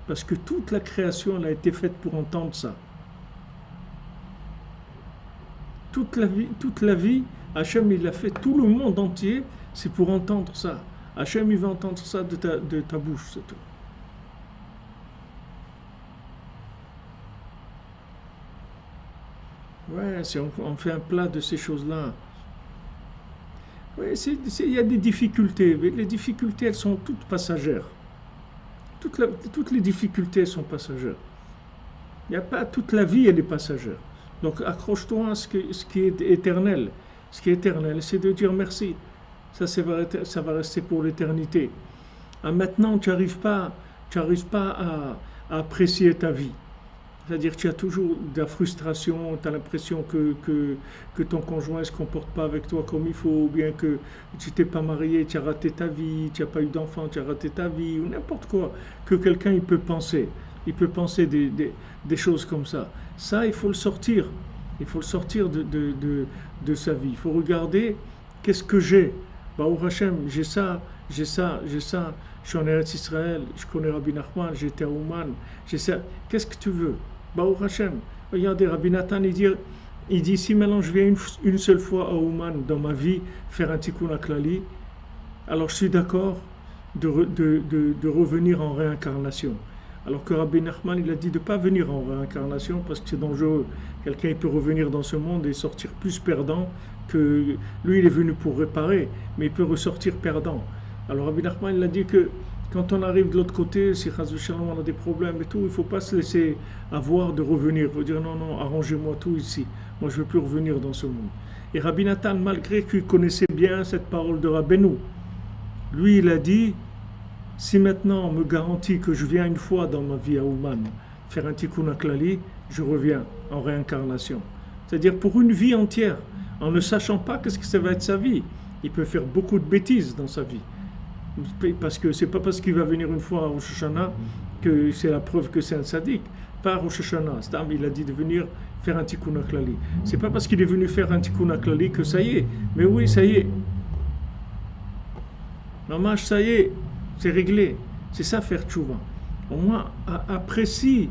Parce que toute la création, elle a été faite pour entendre ça. Toute la vie, Hachem, il a fait, tout le monde entier, c'est pour entendre ça. Hachem, il va entendre ça de ta bouche, c'est tout. Ouais, si on fait un plat de ces choses-là. Oui, il y a des difficultés, mais les difficultés, elles sont toutes passagères. Toutes les difficultés sont passagères. Il n'y a pas toute la vie, elle est passagère. Donc accroche-toi à ce qui est éternel. Ce qui est éternel, c'est de dire merci. Ça va rester pour l'éternité. Maintenant, tu n'arrives pas à apprécier ta vie. C'est-à-dire que tu as toujours de la frustration, tu as l'impression que ton conjoint ne se comporte pas avec toi comme il faut, ou bien que tu t'es pas marié, tu as raté ta vie, tu n'as pas eu d'enfant, tu as raté ta vie, ou n'importe quoi, que quelqu'un il peut penser. Il peut penser des choses comme ça. Ça, il faut le sortir. Il faut le sortir de sa vie. Il faut regarder qu'est-ce que j'ai. Baruch Hashem, j'ai ça. Je suis en Eretz Israël, je connais Rabbi Nachman, j'étais à Ouman, j'ai ça. Qu'est-ce que tu veux? Baruch Hashem. Regardez, Rabbi Nathan, il dit si maintenant je viens une seule fois à Ouman dans ma vie faire un tikkun aklali, alors je suis d'accord de revenir en réincarnation. Alors que Rabbi Nachman, il a dit de ne pas venir en réincarnation parce que c'est dangereux. Quelqu'un peut revenir dans ce monde et sortir plus perdant que lui, il est venu pour réparer, mais il peut ressortir perdant. Alors Rabbi Nachman, il a dit que quand on arrive de l'autre côté, si Chas v'Shalom, on a des problèmes et tout, il ne faut pas se laisser avoir de revenir. Il faut dire non, arrangez-moi tout ici. Moi, je ne veux plus revenir dans ce monde. Et Rabbi Nathan, malgré qu'il connaissait bien cette parole de Rabbeinu, lui, il a dit, si maintenant on me garantit que je viens une fois dans ma vie à Ouman faire un tikkun aklali, je reviens en réincarnation. C'est-à-dire pour une vie entière, en ne sachant pas qu'est-ce que ça va être sa vie. Il peut faire beaucoup de bêtises dans sa vie. Parce que c'est pas parce qu'il va venir une fois à Rosh Hashanah que c'est la preuve que c'est un sadique. Pas à Rosh Hashanah. Il a dit de venir faire un tikkun aklali. C'est pas parce qu'il est venu faire un tikkun aklali que ça y est. Mais oui, ça y est. Mamash, ça y est. C'est réglé. C'est ça faire tchouva. Au moins, apprécie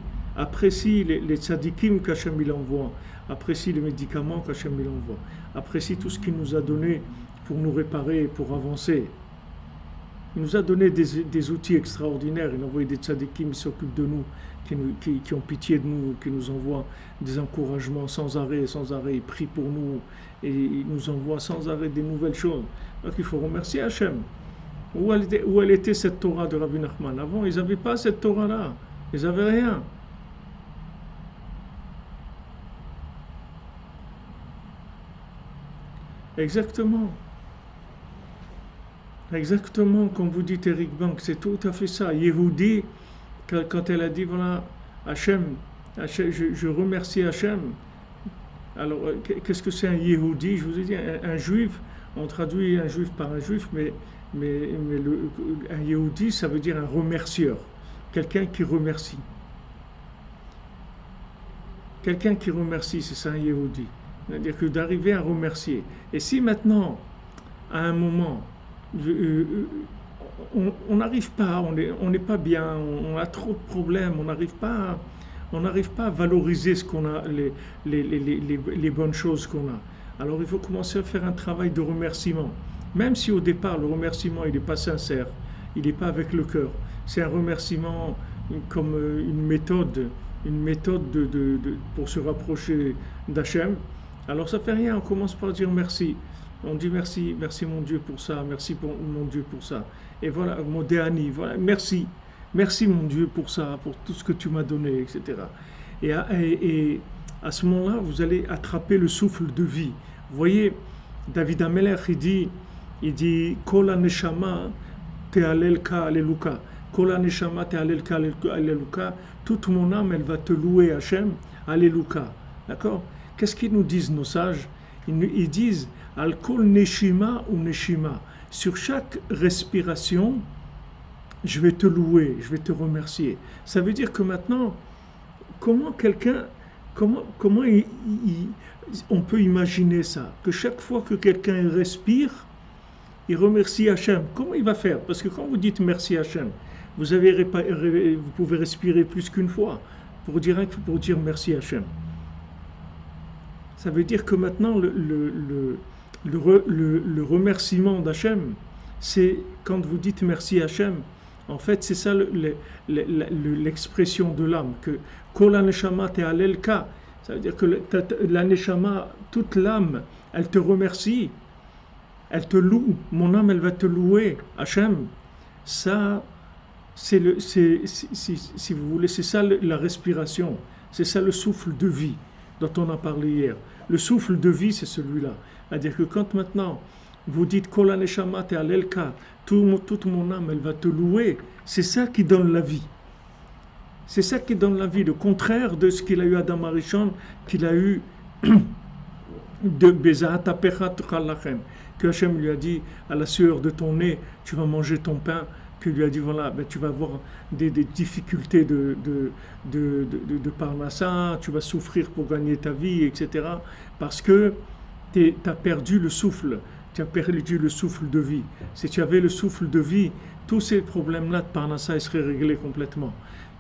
les tzadikim qu'Hachem il envoie. Apprécie les médicaments qu'Hachem il envoie. Apprécie tout ce qu'il nous a donné pour nous réparer, pour avancer. Il nous a donné des outils extraordinaires. Il a envoyé des tzadikim qui s'occupent de nous, qui ont pitié de nous, qui nous envoient des encouragements sans arrêt, sans arrêt. Ils prient pour nous et ils nous envoient sans arrêt des nouvelles choses. Donc il faut remercier Hachem. Où elle était cette Torah de Rabbi Nachman? Avant, ils n'avaient pas cette Torah-là. Ils n'avaient rien. Exactement. Exactement, comme vous dites Eric Bank, c'est tout à fait ça. Yehudi, quand elle a dit, voilà, Hachem, je remercie Hachem. Alors, qu'est-ce que c'est un Yehudi? Je vous ai dit, un juif, on traduit un juif par un juif, mais un Yehudi, ça veut dire un remercieur, quelqu'un qui remercie. Quelqu'un qui remercie, c'est ça un Yehudi. C'est-à-dire que d'arriver à remercier. Et si maintenant, à un moment, on n'arrive pas, on n'est pas bien, on a trop de problèmes, on n'arrive pas à valoriser ce qu'on a, les bonnes choses qu'on a. Alors il faut commencer à faire un travail de remerciement. Même si au départ le remerciement il n'est pas sincère, il n'est pas avec le cœur. C'est un remerciement comme une méthode pour se rapprocher d'Hachem. Alors ça fait rien, on commence par dire merci. On dit merci, merci mon Dieu pour ça, merci mon Dieu pour ça. Et voilà, Modéani, voilà, merci mon Dieu pour ça, pour tout ce que tu m'as donné, etc. Et à ce moment-là, vous allez attraper le souffle de vie. Vous voyez, David Amelech, il dit, Kol neshama te'alelka aleluka. Kol neshama te'alelka aleluka. Toute mon âme, elle va te louer, Hachem, aleluka. D'accord? Qu'est-ce qu'ils nous disent, nos sages? Ils disent, al kol neshima ou neshima. Sur chaque respiration, je vais te louer, je vais te remercier. Ça veut dire que maintenant, comment on peut imaginer ça? Que chaque fois que quelqu'un respire, il remercie Hachem. Comment il va faire? Parce que quand vous dites merci Hachem, vous pouvez respirer plus qu'une fois pour dire merci Hachem. Ça veut dire que maintenant, le remerciement d'Hachem, c'est quand vous dites merci Hachem, en fait, c'est ça l'expression de l'âme, que Kol neshama te'alelka, ça veut dire que la neshama, toute l'âme, elle te remercie, elle te loue, mon âme, elle va te louer, Hachem. Ça, si vous voulez, c'est ça la respiration, c'est ça le souffle de vie dont on a parlé hier. Le souffle de vie, c'est celui-là. C'est-à-dire que quand maintenant, vous dites Kol neshama te'alelka, toute mon âme, elle va te louer. C'est ça qui donne la vie. C'est ça qui donne la vie. Le contraire de ce qu'il a eu Adam Arishon, qu'il a eu de Bezahat Apecha Tuchalachem. Que Hachem lui a dit, à la sueur de ton nez, tu vas manger ton pain. Qu'il lui a dit, voilà, ben, tu vas avoir des difficultés de parnassa, tu vas souffrir pour gagner ta vie, etc. Parce que tu as perdu le souffle. Tu as perdu le souffle de vie. Si tu avais le souffle de vie, tous ces problèmes-là de Parnassa, ils seraient réglés complètement.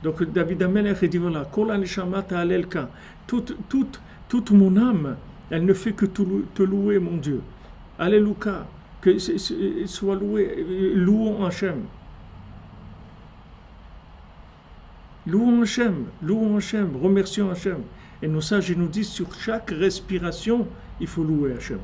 Donc David Amelech dit voilà, Kol neshama te'alelka. Toute mon âme, elle ne fait que te louer, mon Dieu. Alléluia, que soit loué, louons Hachem. Louons Hachem, remercions Hachem. Et nos sages nous disent sur chaque respiration, il faut louer Hachem.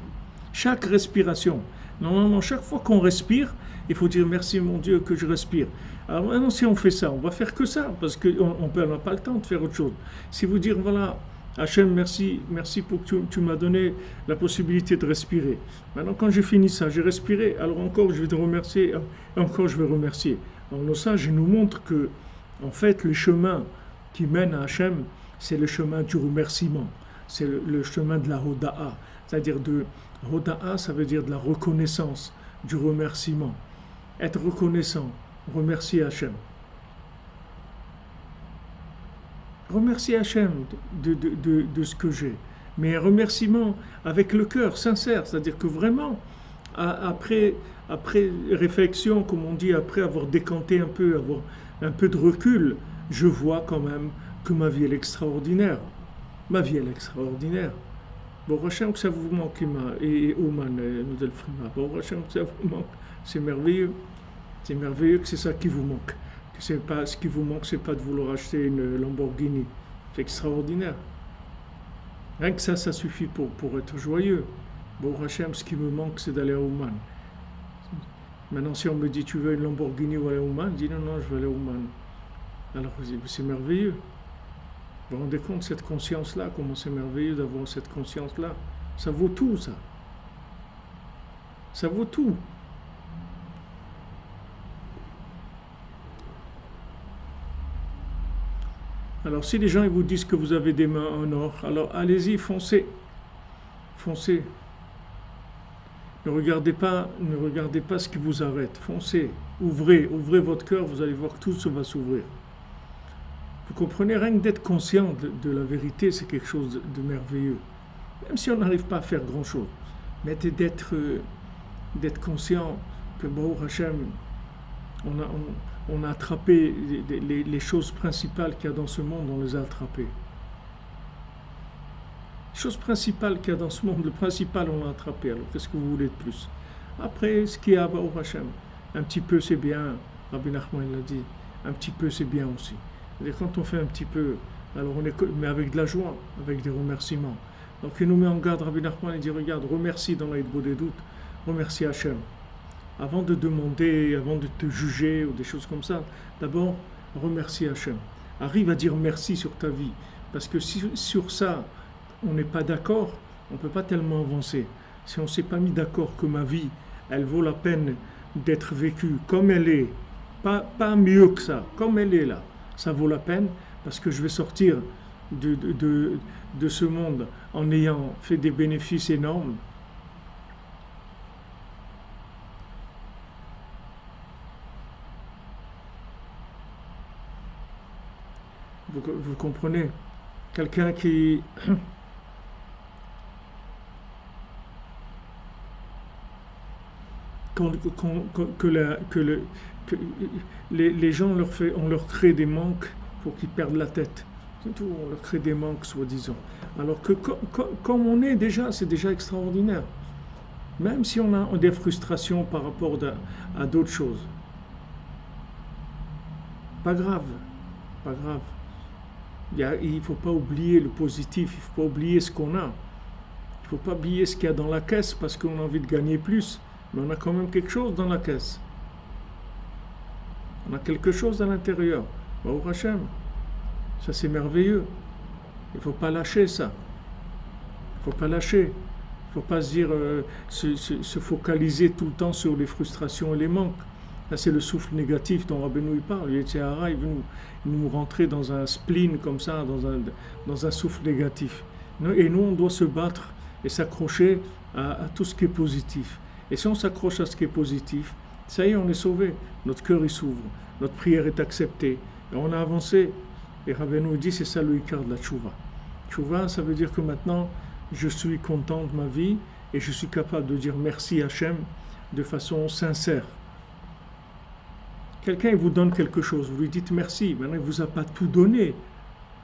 Chaque respiration. Normalement, chaque fois qu'on respire, il faut dire merci mon Dieu que je respire. Alors maintenant, si on fait ça, on va faire que ça, parce qu'on n'a pas le temps de faire autre chose. Si vous dire, voilà, Hachem, merci pour que tu m'as donné la possibilité de respirer. Maintenant, quand j'ai fini ça, j'ai respiré, alors encore je vais te remercier, et encore je vais remercier. Alors nos sages nous montrent que, en fait, le chemin qui mène à Hachem, c'est le chemin du remerciement. C'est le chemin de la Hoda'a. C'est-à-dire Hoda'a, ça veut dire de la reconnaissance, du remerciement. Être reconnaissant, remercier Hachem. Remercier Hachem de ce que j'ai. Mais un remerciement avec le cœur, sincère. C'est-à-dire que vraiment, après réflexion, comme on dit, après avoir décanté un peu, avoir un peu de recul, je vois quand même que ma vie est extraordinaire. Ma vie est extraordinaire. Bon, Hachem, que ça vous manque, et Oman, nous Frima. Bon, Hachem, que ça vous manque, c'est merveilleux. C'est merveilleux que c'est ça qui vous manque. Que c'est pas, ce qui vous manque, c'est pas de vouloir acheter une Lamborghini. C'est extraordinaire. Rien que ça suffit pour être joyeux. Bon, Hachem, ce qui me manque, c'est d'aller à Ouman. Maintenant, si on me dit, tu veux une Lamborghini ou aller à Ouman, je dis non, non, je veux aller à Ouman. Alors, c'est merveilleux. Vous vous rendez compte, cette conscience-là, comment c'est merveilleux d'avoir cette conscience-là. Ça vaut tout, ça. Ça vaut tout. Alors, si les gens ils vous disent que vous avez des mains en or, alors allez-y, foncez. Foncez. Ne regardez pas ce qui vous arrête. Foncez. Ouvrez votre cœur, vous allez voir que tout se va s'ouvrir. Vous comprenez, rien que d'être conscient de la vérité, c'est quelque chose de merveilleux. Même si on n'arrive pas à faire grand-chose. Mais d'être conscient que, bon, Hachem, on a attrapé les choses principales qu'il y a dans ce monde, on les a attrapées. Les choses principales qu'il y a dans ce monde, le principal, on l'a attrapé. Alors, qu'est-ce que vous voulez de plus? Après, ce qu'il y a, au Hachem, un petit peu, c'est bien. Rabbi Nachman l'a dit. Un petit peu, c'est bien aussi. Et quand on fait un petit peu, alors mais avec de la joie, avec des remerciements. Donc il nous met en garde, Rabbi Nachman, il dit, regarde, remercie dans l'aide des doutes, remercie Hachem. Avant de demander, avant de te juger ou des choses comme ça, d'abord, remercie Hachem. Arrive à dire merci sur ta vie. Parce que si sur ça, on n'est pas d'accord, on ne peut pas tellement avancer. Si on ne s'est pas mis d'accord que ma vie, elle vaut la peine d'être vécue comme elle est, pas mieux que ça, comme elle est là. Ça vaut la peine parce que je vais sortir de ce monde en ayant fait des bénéfices énormes. Vous comprenez? Quelqu'un qui... que les gens on leur crée des manques pour qu'ils perdent la tête. C'est tout, on leur crée des manques, soi-disant. Alors que comme on est déjà, c'est déjà extraordinaire. Même si on a des frustrations par rapport à d'autres choses. Pas grave, pas grave. Il ne faut pas oublier le positif, il ne faut pas oublier ce qu'on a. Il ne faut pas oublier ce qu'il y a dans la caisse parce qu'on a envie de gagner plus. Mais on a quand même quelque chose dans la caisse. On a quelque chose à l'intérieur. Baruch Hashem. Ça, c'est merveilleux. Il ne faut pas lâcher ça. Il ne faut pas lâcher. Il ne faut pas se dire, se focaliser tout le temps sur les frustrations et les manques. Là, c'est le souffle négatif dont Rabbeinu parle. Le Yetzirah, il veut nous rentrer dans un spleen comme ça, dans un souffle négatif. Et nous, on doit se battre et s'accrocher à tout ce qui est positif. Et si on s'accroche à ce qui est positif, ça y est, on est sauvé. Notre cœur, il s'ouvre. Notre prière est acceptée. Et on a avancé. Et Rabbeinu dit, c'est ça le ikar de la tchouva. Tchouva, ça veut dire que maintenant, je suis content de ma vie et je suis capable de dire merci à Hachem de façon sincère. Quelqu'un il vous donne quelque chose, vous lui dites merci. Maintenant, il ne vous a pas tout donné.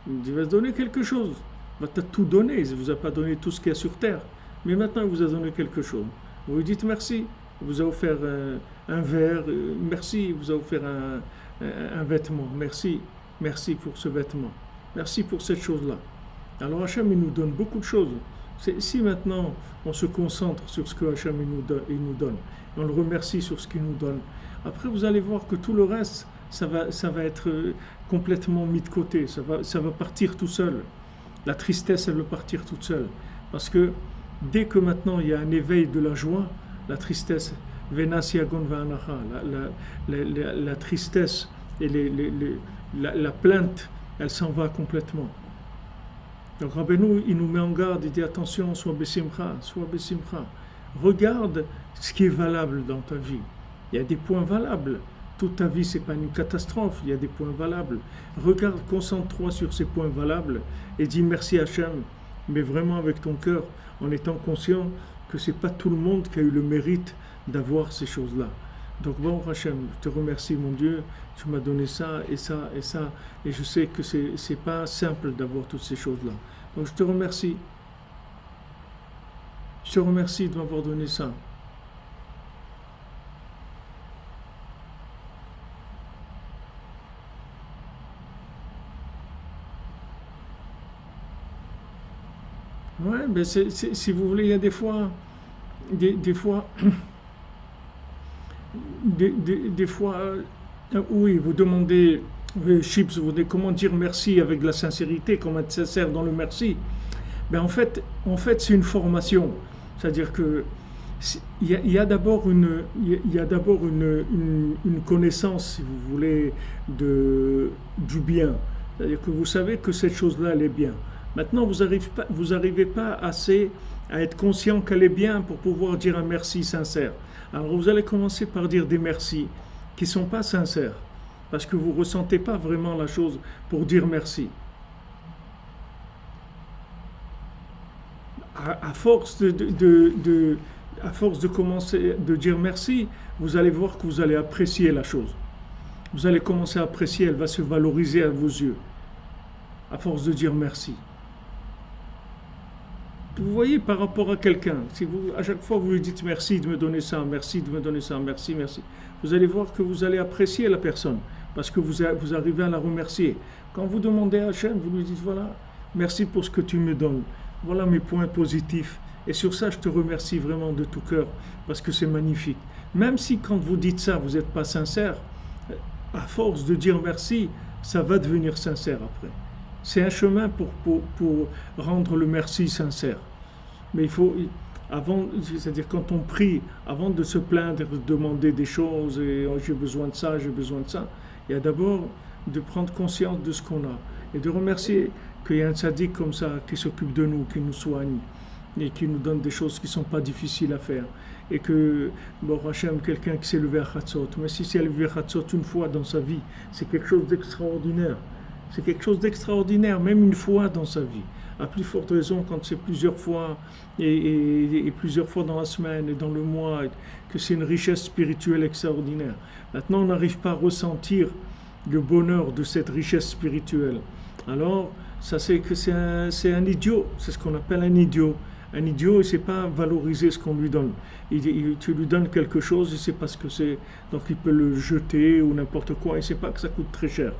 Il va se donner quelque chose. Il va tout donner. Il ne vous a pas donné tout ce qu'il y a sur terre. Mais maintenant, il vous a donné quelque chose. Vous lui dites merci. Il vous a offert un verre. Merci. Il vous a offert un vêtement. Merci. Merci pour ce vêtement. Merci pour cette chose-là. Alors Hachem, il nous donne beaucoup de choses. Si maintenant, on se concentre sur ce que Hachem il nous donne, et on le remercie sur ce qu'il nous donne, après, vous allez voir que tout le reste, ça va être complètement mis de côté. Ça va partir tout seul. La tristesse, elle va partir toute seule. Parce que dès que maintenant, il y a un éveil de la joie, la tristesse, la tristesse et la plainte, elle s'en va complètement. Donc Rabbeinu, il nous met en garde, il dit attention, sois besimcha. Regarde ce qui est valable dans ta vie. Il y a des points valables. Toute ta vie, ce n'est pas une catastrophe. Il y a des points valables. Regarde, concentre-toi sur ces points valables et dis merci à Hachem, mais vraiment avec ton cœur, en étant conscient que ce n'est pas tout le monde qui a eu le mérite d'avoir ces choses-là. Donc bon, Hachem, je te remercie, mon Dieu, tu m'as donné ça et ça et ça, et je sais que ce n'est pas simple d'avoir toutes ces choses-là. Donc je te remercie. Je te remercie de m'avoir donné ça. Ouais, ben si vous voulez, il y a des fois, des fois, oui, vous demandez, Chips, vous demandez comment dire merci avec de la sincérité, comment être sincère dans le merci. Ben en fait, c'est une formation. C'est-à-dire que il y a d'abord il y a d'abord une connaissance, si vous voulez, du bien. C'est-à-dire que vous savez que cette chose-là, elle est bien. Maintenant, vous arrivez pas assez à être conscient qu'elle est bien pour pouvoir dire un merci sincère. Alors, vous allez commencer par dire des merci qui ne sont pas sincères, parce que vous ne ressentez pas vraiment la chose pour dire merci. À force à force de commencer de dire merci, vous allez voir que vous allez apprécier la chose. Vous allez commencer à apprécier, elle va se valoriser à vos yeux, à force de dire merci. Vous voyez, par rapport à quelqu'un, si vous, à chaque fois vous lui dites merci de me donner ça, merci de me donner ça, merci, merci, vous allez voir que vous allez apprécier la personne, parce que vous arrivez à la remercier. Quand vous demandez à Hachem, vous lui dites voilà, merci pour ce que tu me donnes, voilà mes points positifs, et sur ça je te remercie vraiment de tout cœur, parce que c'est magnifique. Même si quand vous dites ça, vous n'êtes pas sincère, à force de dire merci, ça va devenir sincère après. C'est un chemin pour rendre le merci sincère. Mais il faut, avant, c'est-à-dire quand on prie, avant de se plaindre, de demander des choses, et oh, j'ai besoin de ça, j'ai besoin de ça, il y a d'abord de prendre conscience de ce qu'on a et de remercier qu'il y a un tzaddik comme ça qui s'occupe de nous, qui nous soigne et qui nous donne des choses qui ne sont pas difficiles à faire. Et que, bon, Hachem, quelqu'un qui s'est levé à Chatzot, mais si s'est levé à Chatzot une fois dans sa vie, c'est quelque chose d'extraordinaire. C'est quelque chose d'extraordinaire, même une fois dans sa vie. À plus forte raison quand c'est plusieurs fois et plusieurs fois dans la semaine et dans le mois, que c'est une richesse spirituelle extraordinaire. Maintenant, on n'arrive pas à ressentir le bonheur de cette richesse spirituelle. Alors, ça c'est que c'est un idiot, c'est ce qu'on appelle un idiot. Un idiot, il ne sait pas valoriser ce qu'on lui donne. Tu lui donnes quelque chose, il ne sait pas ce que c'est, donc il peut le jeter ou n'importe quoi, il ne sait pas que ça coûte très cher.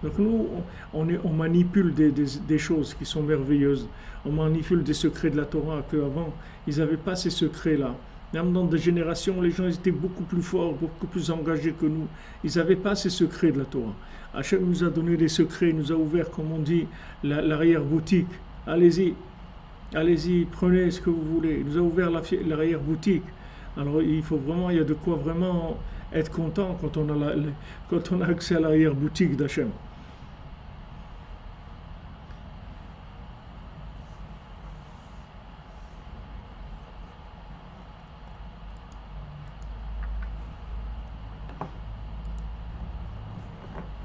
Donc nous, on manipule des choses qui sont merveilleuses. On manipule des secrets de la Torah qu'avant, ils n'avaient pas ces secrets-là. Même dans des générations, les gens étaient beaucoup plus forts, beaucoup plus engagés que nous. Ils n'avaient pas ces secrets de la Torah. Hachem nous a donné des secrets, il nous a ouvert, comme on dit, l'arrière-boutique. Allez-y, allez-y, prenez ce que vous voulez. Il nous a ouvert l'arrière-boutique. Alors il faut vraiment, il y a de quoi vraiment être content quand on a accès à l'arrière-boutique d'Hachem.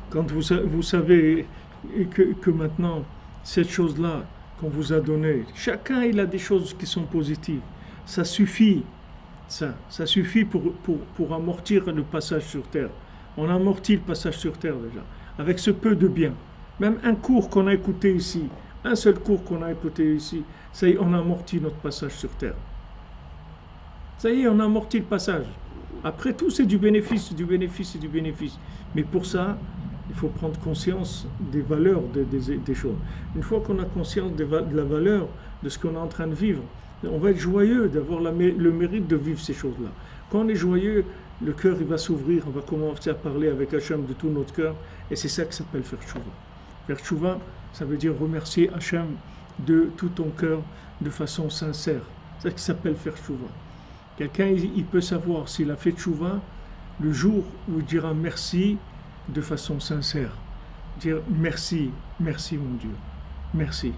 Quand vous savez que maintenant, cette chose-là qu'on vous a donnée, chacun il a des choses qui sont positives. Ça suffit, ça suffit pour amortir le passage sur terre. On amortit le passage sur terre déjà, avec ce peu de bien. Même un cours qu'on a écouté ici, un seul cours qu'on a écouté ici, ça y est, on amortit notre passage sur terre. Ça y est, on amortit le passage. Après tout, c'est du bénéfice, du bénéfice et du bénéfice. Mais pour ça, il faut prendre conscience des valeurs des choses. Une fois qu'on a conscience de la valeur de ce qu'on est en train de vivre, on va être joyeux d'avoir le mérite de vivre ces choses-là. Quand on est joyeux, le cœur il va s'ouvrir, on va commencer à parler avec Hachem de tout notre cœur, et c'est ça qui s'appelle faire tchouva. Faire tchouva, ça veut dire remercier Hachem de tout ton cœur, de façon sincère. C'est ça qui s'appelle faire tchouva. Quelqu'un, il peut savoir s'il a fait tchouva le jour où il dira merci de façon sincère. Dire merci, merci mon Dieu, merci.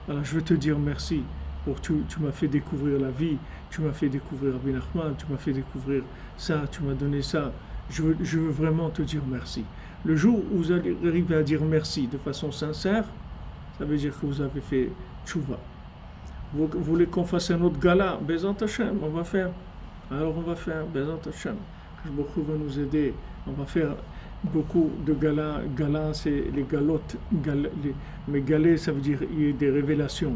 Alors je veux te dire merci pour tu m'as fait découvrir la vie, tu m'as fait découvrir Rabbi Nachman, tu m'as fait découvrir ça, tu m'as donné ça. Je veux vraiment te dire merci. Le jour où vous allez arriver à dire merci de façon sincère, ça veut dire que vous avez fait tchouva. Vous voulez qu'on fasse un autre gala, Bezant Hashem, on va faire. Alors on va faire, Bezant Hashem. Beaucoup va nous aider. On va faire beaucoup de galas. Galas, c'est les galotes. Mais galets, ça veut dire il y a des révélations.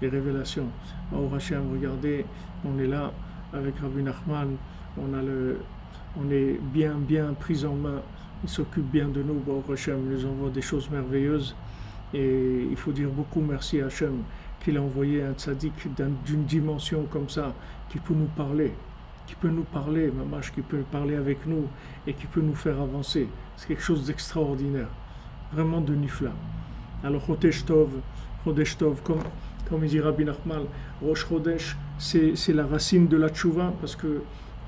Des révélations. Oh Hashem, regardez, on est là avec Rabbi Nachman. On est bien pris en main. Il s'occupe bien de nous. Oh Hashem nous envoie des choses merveilleuses. Et il faut dire beaucoup merci à Hachem qu'il a envoyé un tzaddik d'une dimension comme ça, qui peut nous parler, mamash, qui peut parler avec nous et qui peut nous faire avancer. C'est quelque chose d'extraordinaire, vraiment de nifla. Alors Chodesh Tov, comme il dit Rabbi Nachman, Rosh Chodesh, c'est la racine de la tchouva, parce que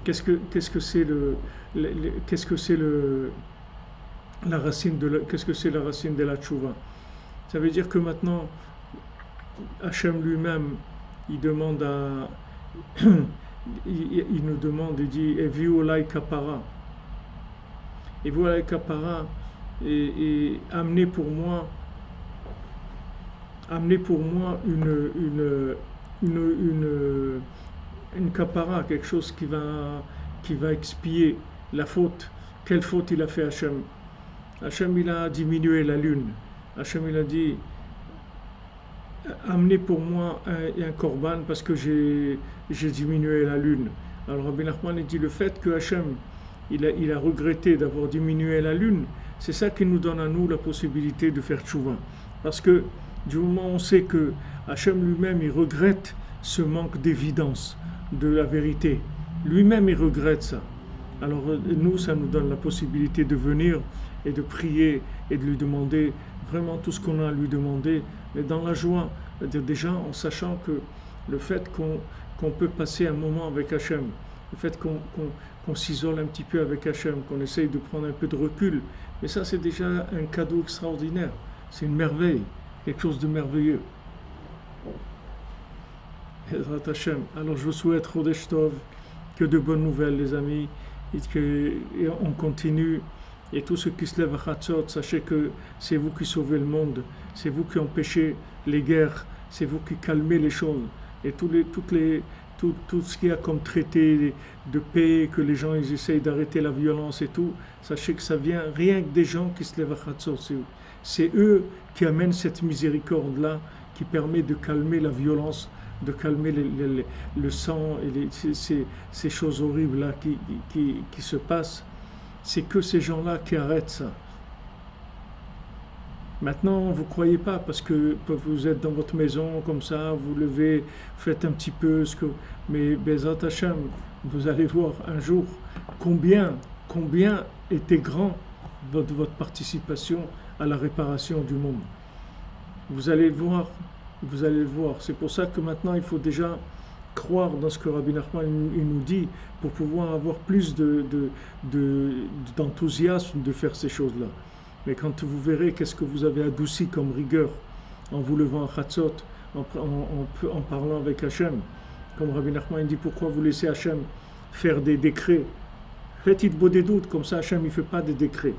qu'est-ce que c'est la racine de la tchouva? Ça veut dire que maintenant Hachem lui-même, il demande il nous demande, il dit Eviu olai kapara. Eviu olai kapara, et amenez pour moi une kapara, quelque chose qui va expier la faute. Quelle faute il a fait Hachem? Hachem, il a diminué la lune. Hachem, il a dit amenez pour moi un korban parce que j'ai diminué la lune. Alors Rabbi Nachman, il dit le fait que Hachem il a regretté d'avoir diminué la lune, c'est ça qui nous donne à nous la possibilité de faire tchouva. Parce que du moment où on sait que Hachem lui-même il regrette ce manque d'évidence de la vérité, lui-même il regrette ça. Alors nous, ça nous donne la possibilité de venir et de prier et de lui demander vraiment tout ce qu'on a à lui demander, mais dans la joie, c'est-à-dire déjà en sachant que le fait qu'on peut passer un moment avec Hachem, le fait qu'on s'isole un petit peu avec Hachem, qu'on essaye de prendre un peu de recul, mais ça c'est déjà un cadeau extraordinaire, c'est une merveille, quelque chose de merveilleux. Alors je vous souhaite Chodesh Tov, que de bonnes nouvelles les amis, et on continue. Et tous ceux qui se lèvent à Chatzot, sachez que c'est vous qui sauvez le monde, c'est vous qui empêchez les guerres, c'est vous qui calmez les choses. Et tout ce qu'il y a comme traité de paix, que les gens ils essayent d'arrêter la violence et tout, sachez que ça vient rien que des gens qui se lèvent à Chatzot. C'est eux qui amènent cette miséricorde-là, qui permet de calmer la violence, de calmer le sang et ces choses horribles-là qui se passent. C'est que ces gens-là qui arrêtent ça. Maintenant, vous ne croyez pas, parce que vous êtes dans votre maison, comme ça, vous levez, faites un petit peu ce que... Mais Bezat Hashem, vous allez voir un jour combien était grand votre participation à la réparation du monde. Vous allez le voir. C'est pour ça que maintenant, il faut déjà croire dans ce que Rabbi Nachman il nous dit pour pouvoir avoir plus d'enthousiasme de faire ces choses-là. Mais quand vous verrez qu'est-ce que vous avez adouci comme rigueur en vous levant à Chatzot, en parlant avec Hachem, comme Rabbi Nachman il dit pourquoi vous laissez Hachem faire des décrets, faites Hitbo des doutes, comme ça Hachem il ne fait pas des décrets.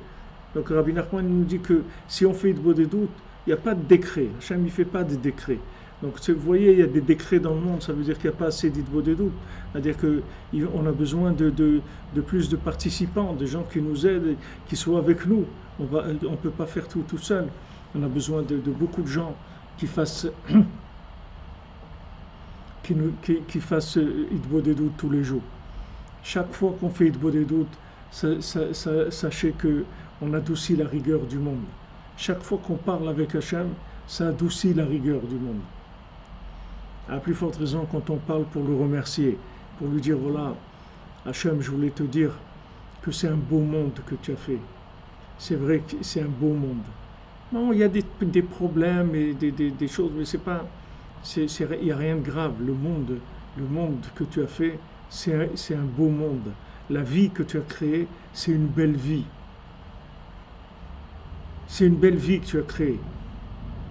Donc Rabbi Nachman il nous dit que si on fait Hitbo des doutes, il n'y a pas de décret, Hachem il ne fait pas des décrets. Donc, vous voyez, il y a des décrets dans le monde, ça veut dire qu'il n'y a pas assez d'Hitbo des doutes. C'est-à-dire qu'on a besoin de plus de participants, de gens qui nous aident, qui soient avec nous. On ne peut pas faire tout seul. On a besoin de beaucoup de gens qui fassent Hitbo des doutes tous les jours. Chaque fois qu'on fait Hitbo des doutes, sachez qu'on adoucit la rigueur du monde. Chaque fois qu'on parle avec Hachem, ça adoucit la rigueur du monde. À plus forte raison quand on parle pour le remercier, pour lui dire voilà, Hachem, je voulais te dire que c'est un beau monde que tu as fait. C'est vrai que c'est un beau monde. Non, il y a des problèmes et des choses, mais il n'y a rien de grave. Le monde que tu as fait, c'est un beau monde. La vie que tu as créée, c'est une belle vie. C'est une belle vie que tu as créée.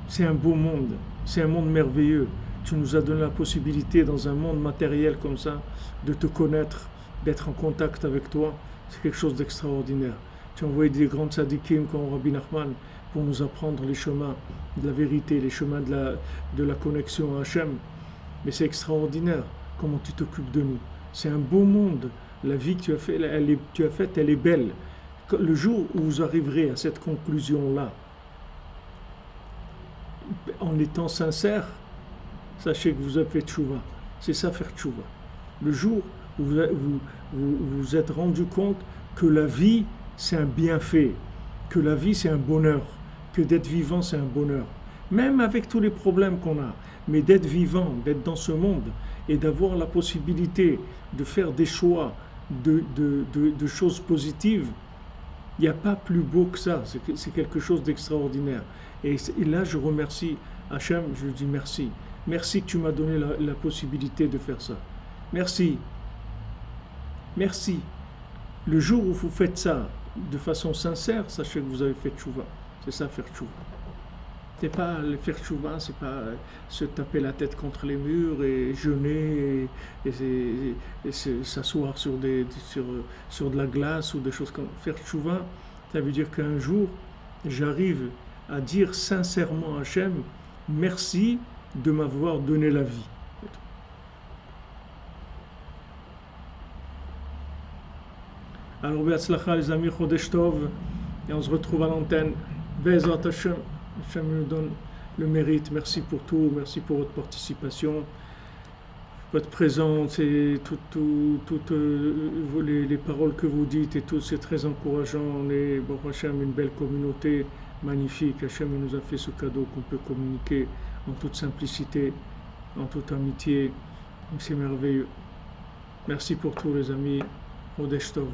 C'est un beau monde. C'est un monde merveilleux. Tu nous as donné la possibilité, dans un monde matériel comme ça, de te connaître, d'être en contact avec toi. C'est quelque chose d'extraordinaire. Tu as envoyé des grands tzadikim comme Rabbi Nachman pour nous apprendre les chemins de la vérité, les chemins de la connexion à Hachem. Mais c'est extraordinaire comment tu t'occupes de nous. C'est un beau monde. La vie que tu as faite, elle est belle. Le jour où vous arriverez à cette conclusion-là, en étant sincère, sachez que vous avez fait tchouva. C'est ça faire tchouva. Le jour où vous êtes rendu compte que la vie, c'est un bienfait, que la vie, c'est un bonheur, que d'être vivant, c'est un bonheur. même avec tous les problèmes qu'on a, mais d'être vivant, d'être dans ce monde et d'avoir la possibilité de faire des choix de choses positives, il n'y a pas plus beau que ça, c'est quelque chose d'extraordinaire. Et là, je remercie Hachem, je lui dis merci. Merci que tu m'as donné la possibilité de faire ça. Merci. Merci. Le jour où vous faites ça de façon sincère, sachez que vous avez fait tchouva. C'est ça, faire tchouva. C'est pas le faire tchouva, c'est pas se taper la tête contre les murs et jeûner et s'asseoir sur de la glace ou des choses comme faire tchouva. Ça veut dire qu'un jour, j'arrive à dire sincèrement à Hachem, merci de m'avoir donné la vie. Alors, Be'atzlacha, les amis, Chodesh Tov, et on se retrouve à l'antenne. Be'ezrat Hashem, Hashem nous donne le mérite. Merci pour tout, merci pour votre participation, votre présence et toutes les paroles que vous dites et tout, c'est très encourageant. On est, bon, Hashem, une belle communauté magnifique. Hashem nous a fait ce cadeau qu'on peut communiquer en toute simplicité, en toute amitié. C'est merveilleux. Merci pour tout, les amis. Chodesh Tov.